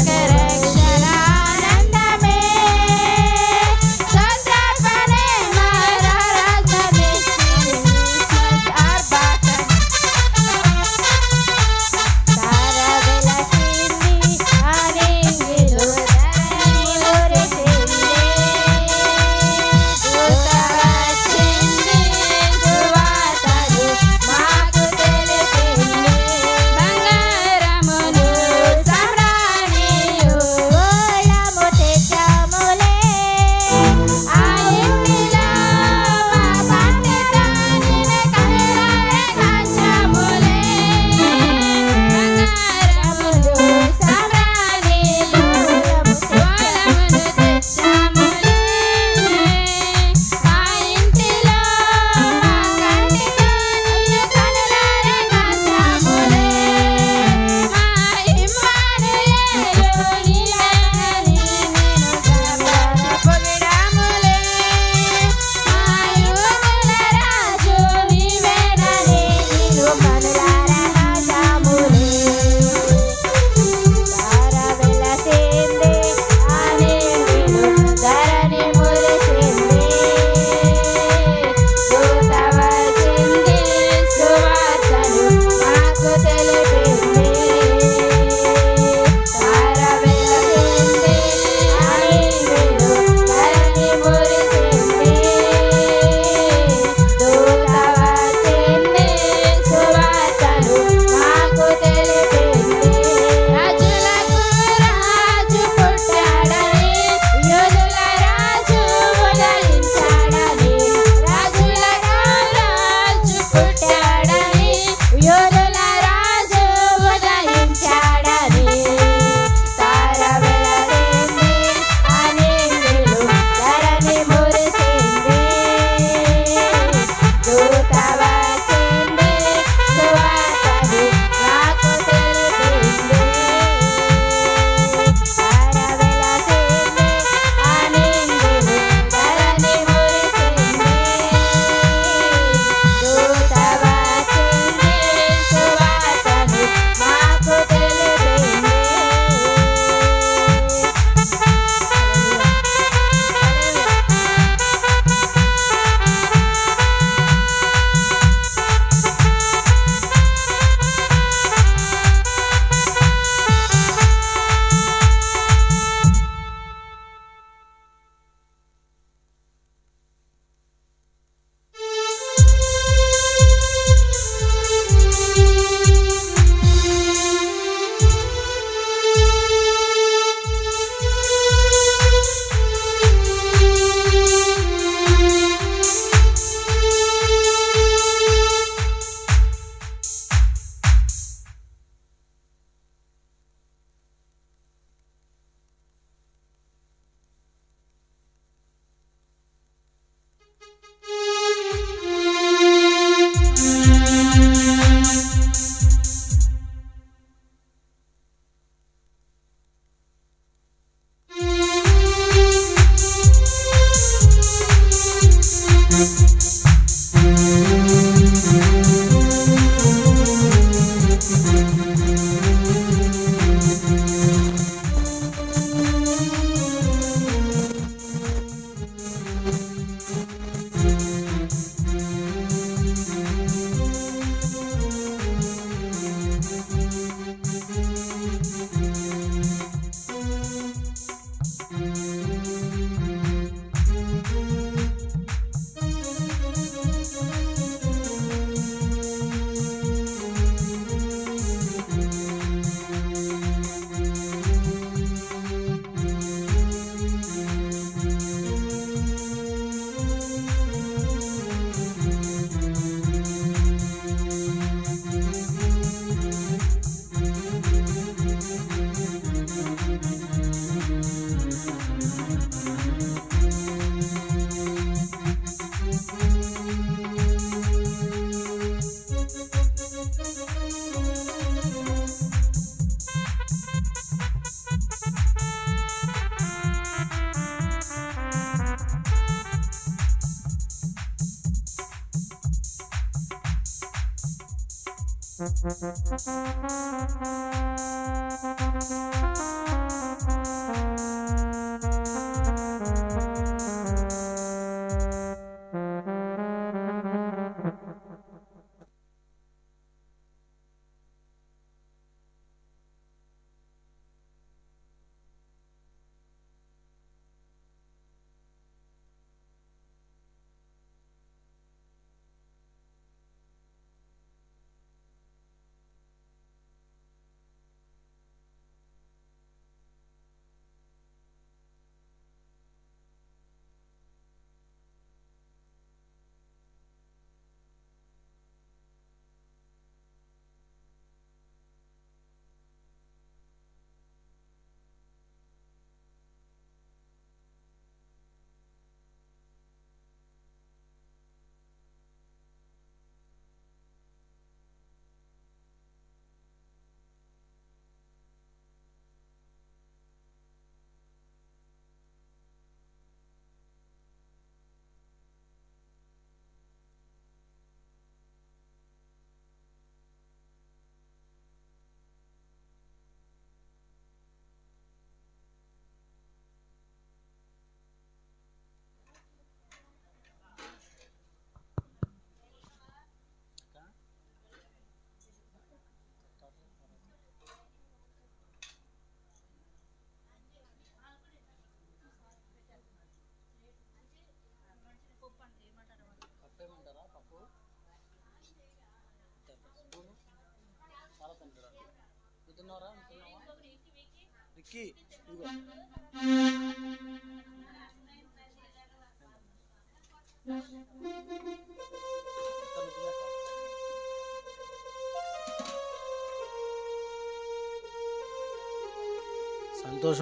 సంతోషం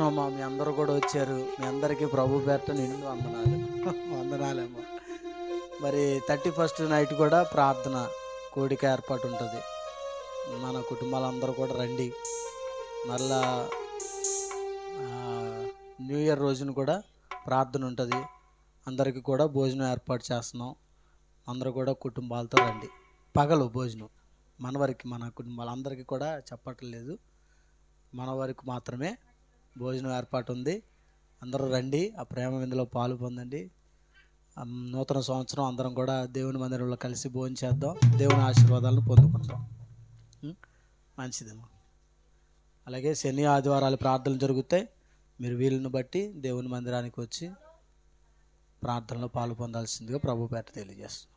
అమ్మా, మీ అందరూ కూడా వచ్చారు. మీ అందరికీ ప్రభు పేరట నిండు వందనాలు. వందనాలేమ్మా. మరి 31st నైట్ కూడా ప్రార్థన కోడిక ఏర్పాటు ఉంటుంది. మన కుటుంబాలందరూ కూడా రండి. మళ్ళా న్యూ ఇయర్ రోజున కూడా ప్రార్థన ఉంటుంది. అందరికీ కూడా భోజనం ఏర్పాటు చేస్తున్నాం. అందరూ కూడా కుటుంబాలతో రండి. పగలు భోజనం మన వరకు, మన కుటుంబాలందరికీ కూడా చెప్పట్లేదు, మన వరకు మాత్రమే భోజనం ఏర్పాటు ఉంది. అందరూ రండి, ఆ ప్రేమ విందులో పాలు పొందండి. నూతన సంవత్సరం అందరం కూడా దేవుని మందిరంలో కలిసి భోజనం చేద్దాం, దేవుని ఆశీర్వాదాలను పొందుకుందాం. మంచిదమ్మా. అలాగే శని ఆదివారాలు ప్రార్థనలు జరుగుతాయి. మీరు వీలుని బట్టి దేవుని మందిరానికి వచ్చి ప్రార్థనలో పాలు పొందాల్సిందిగా ప్రభు పేట తెలియజేస్తాం.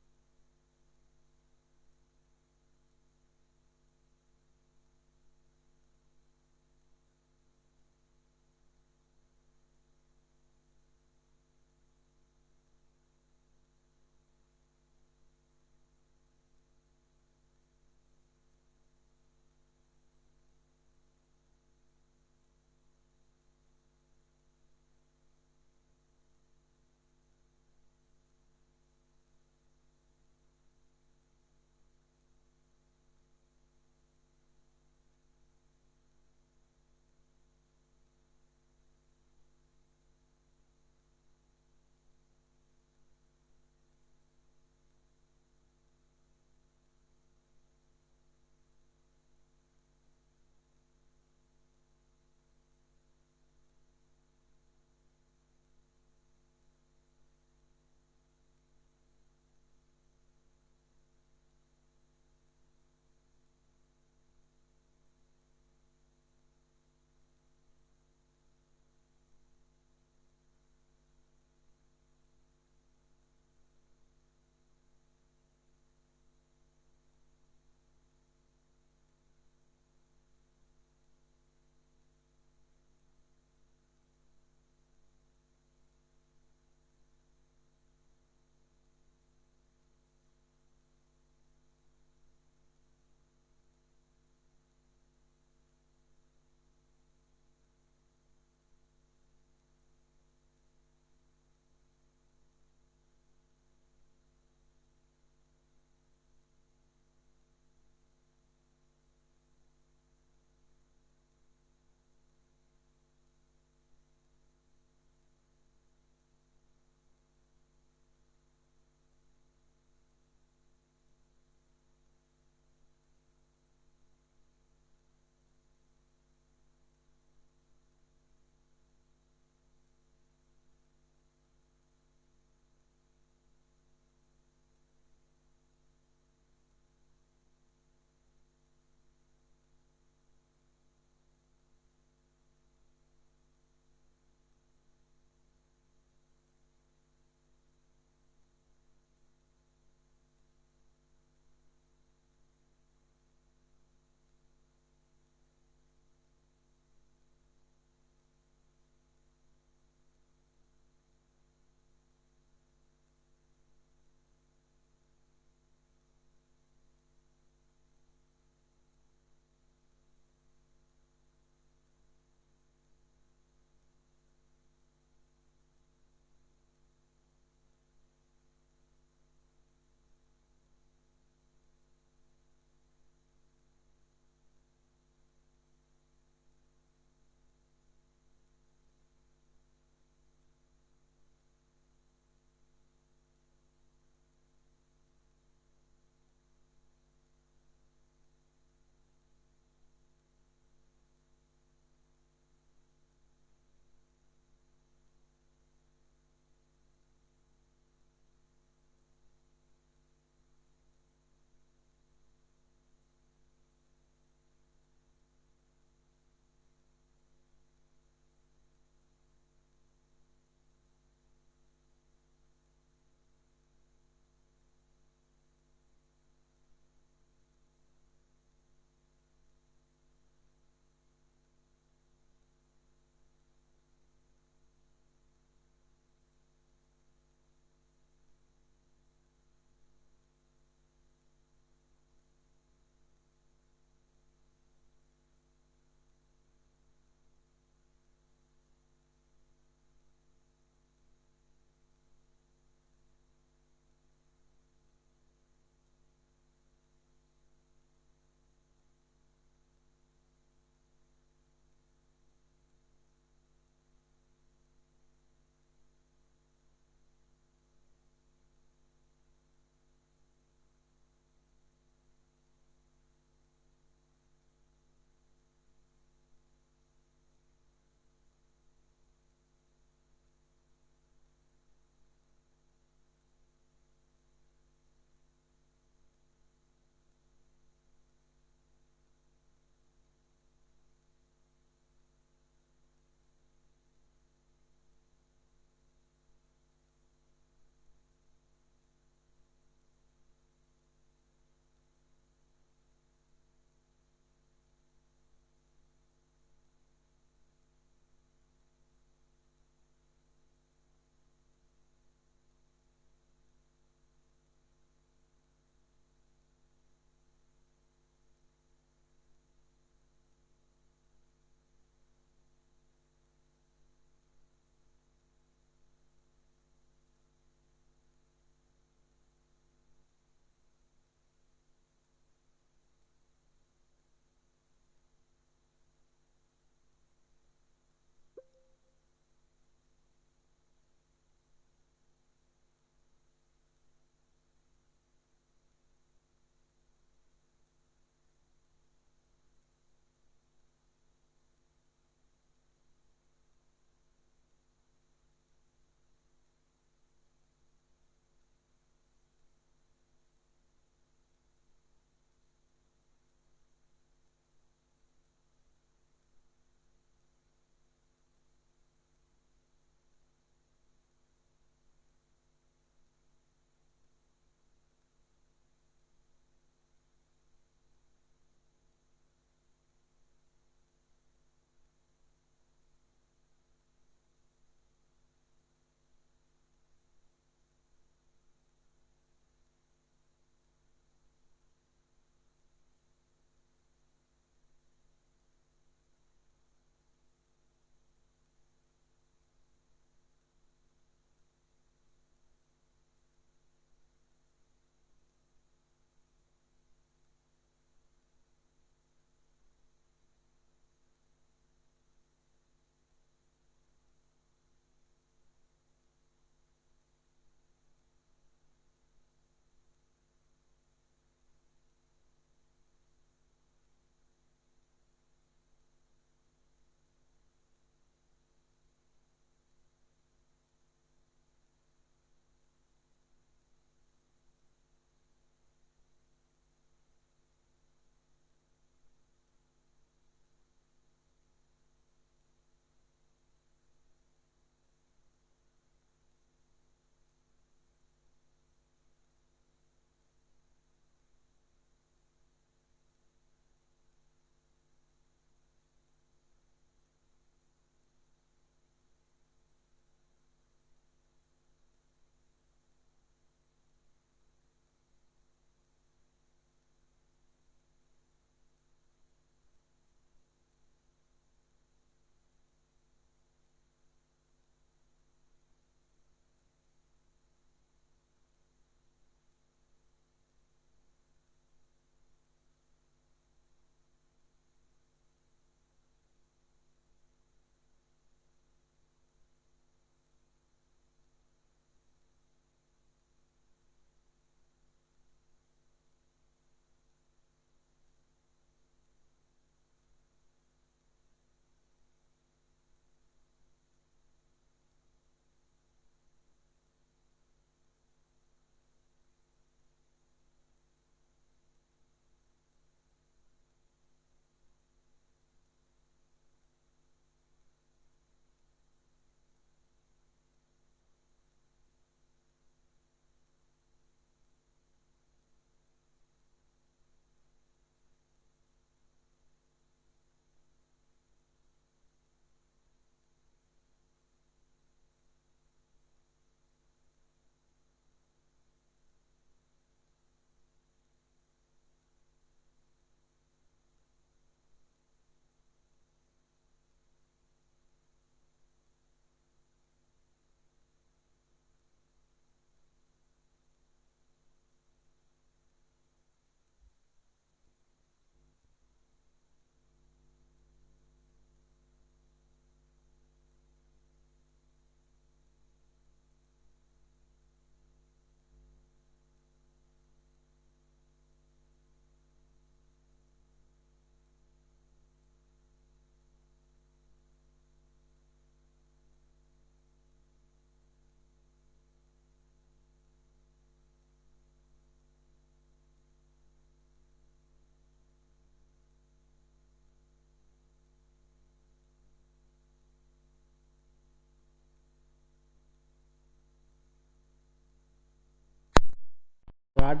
పాట